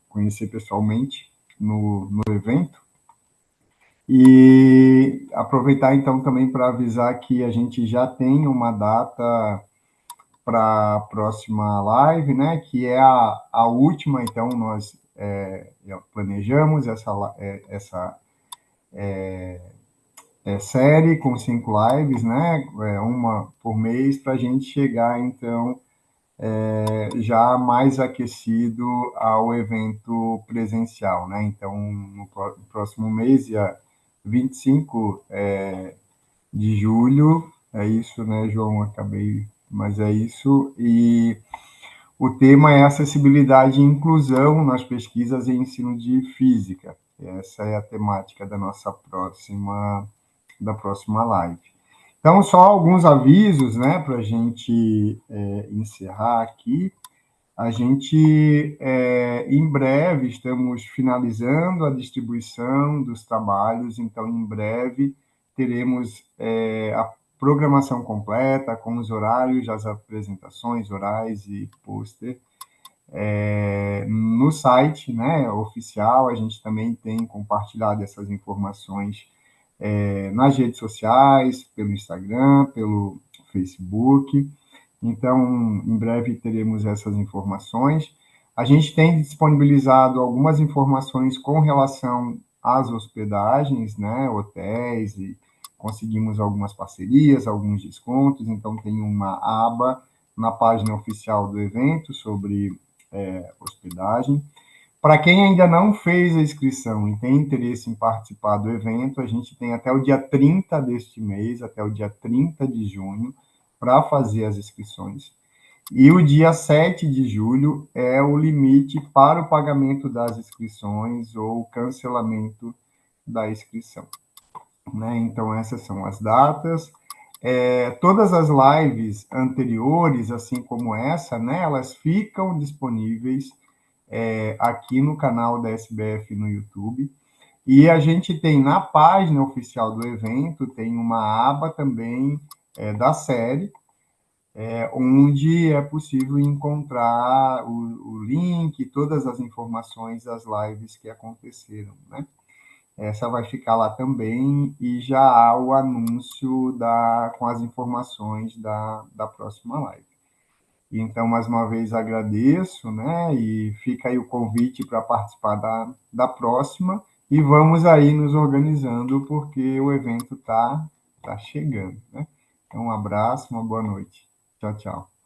conhecer pessoalmente no evento. E aproveitar então também para avisar que a gente já tem uma data para a próxima live, né? Que é a última, então nós planejamos essa série com 5 lives, né? Uma por mês, para a gente chegar então já mais aquecido ao evento presencial, né? Então, no próximo mês, dia 25 de julho, é isso, né, João? Acabei, mas é isso. E o tema é acessibilidade e inclusão nas pesquisas e ensino de física. Essa é a temática da próxima live. Então, só alguns avisos, né, para a gente encerrar aqui. A gente, em breve, estamos finalizando a distribuição dos trabalhos, então, em breve, teremos a programação completa, com os horários das apresentações orais e pôster. No site, né, oficial, a gente também tem compartilhado essas informações nas redes sociais, pelo Instagram, pelo Facebook. Então, em breve teremos essas informações. A gente tem disponibilizado algumas informações com relação às hospedagens, né, hotéis, e conseguimos algumas parcerias, alguns descontos. Então, tem uma aba na página oficial do evento sobre hospedagem. Para quem ainda não fez a inscrição e tem interesse em participar do evento, a gente tem até o dia 30 deste mês, até o dia 30 de junho, para fazer as inscrições. E o dia 7 de julho é o limite para o pagamento das inscrições ou cancelamento da inscrição, né? Então, essas são as datas. Todas as lives anteriores, assim como essa, né, elas ficam disponíveis aqui no canal da SBF no YouTube. E a gente tem na página oficial do evento, tem uma aba também da série, onde é possível encontrar o link, todas as informações das lives que aconteceram, né? Essa vai ficar lá também, e já há o anúncio com as informações da próxima live. Então, mais uma vez, agradeço, né? E fica aí o convite para participar da próxima, e vamos aí nos organizando, porque o evento tá chegando, né? Então, um abraço, uma boa noite. Tchau, tchau.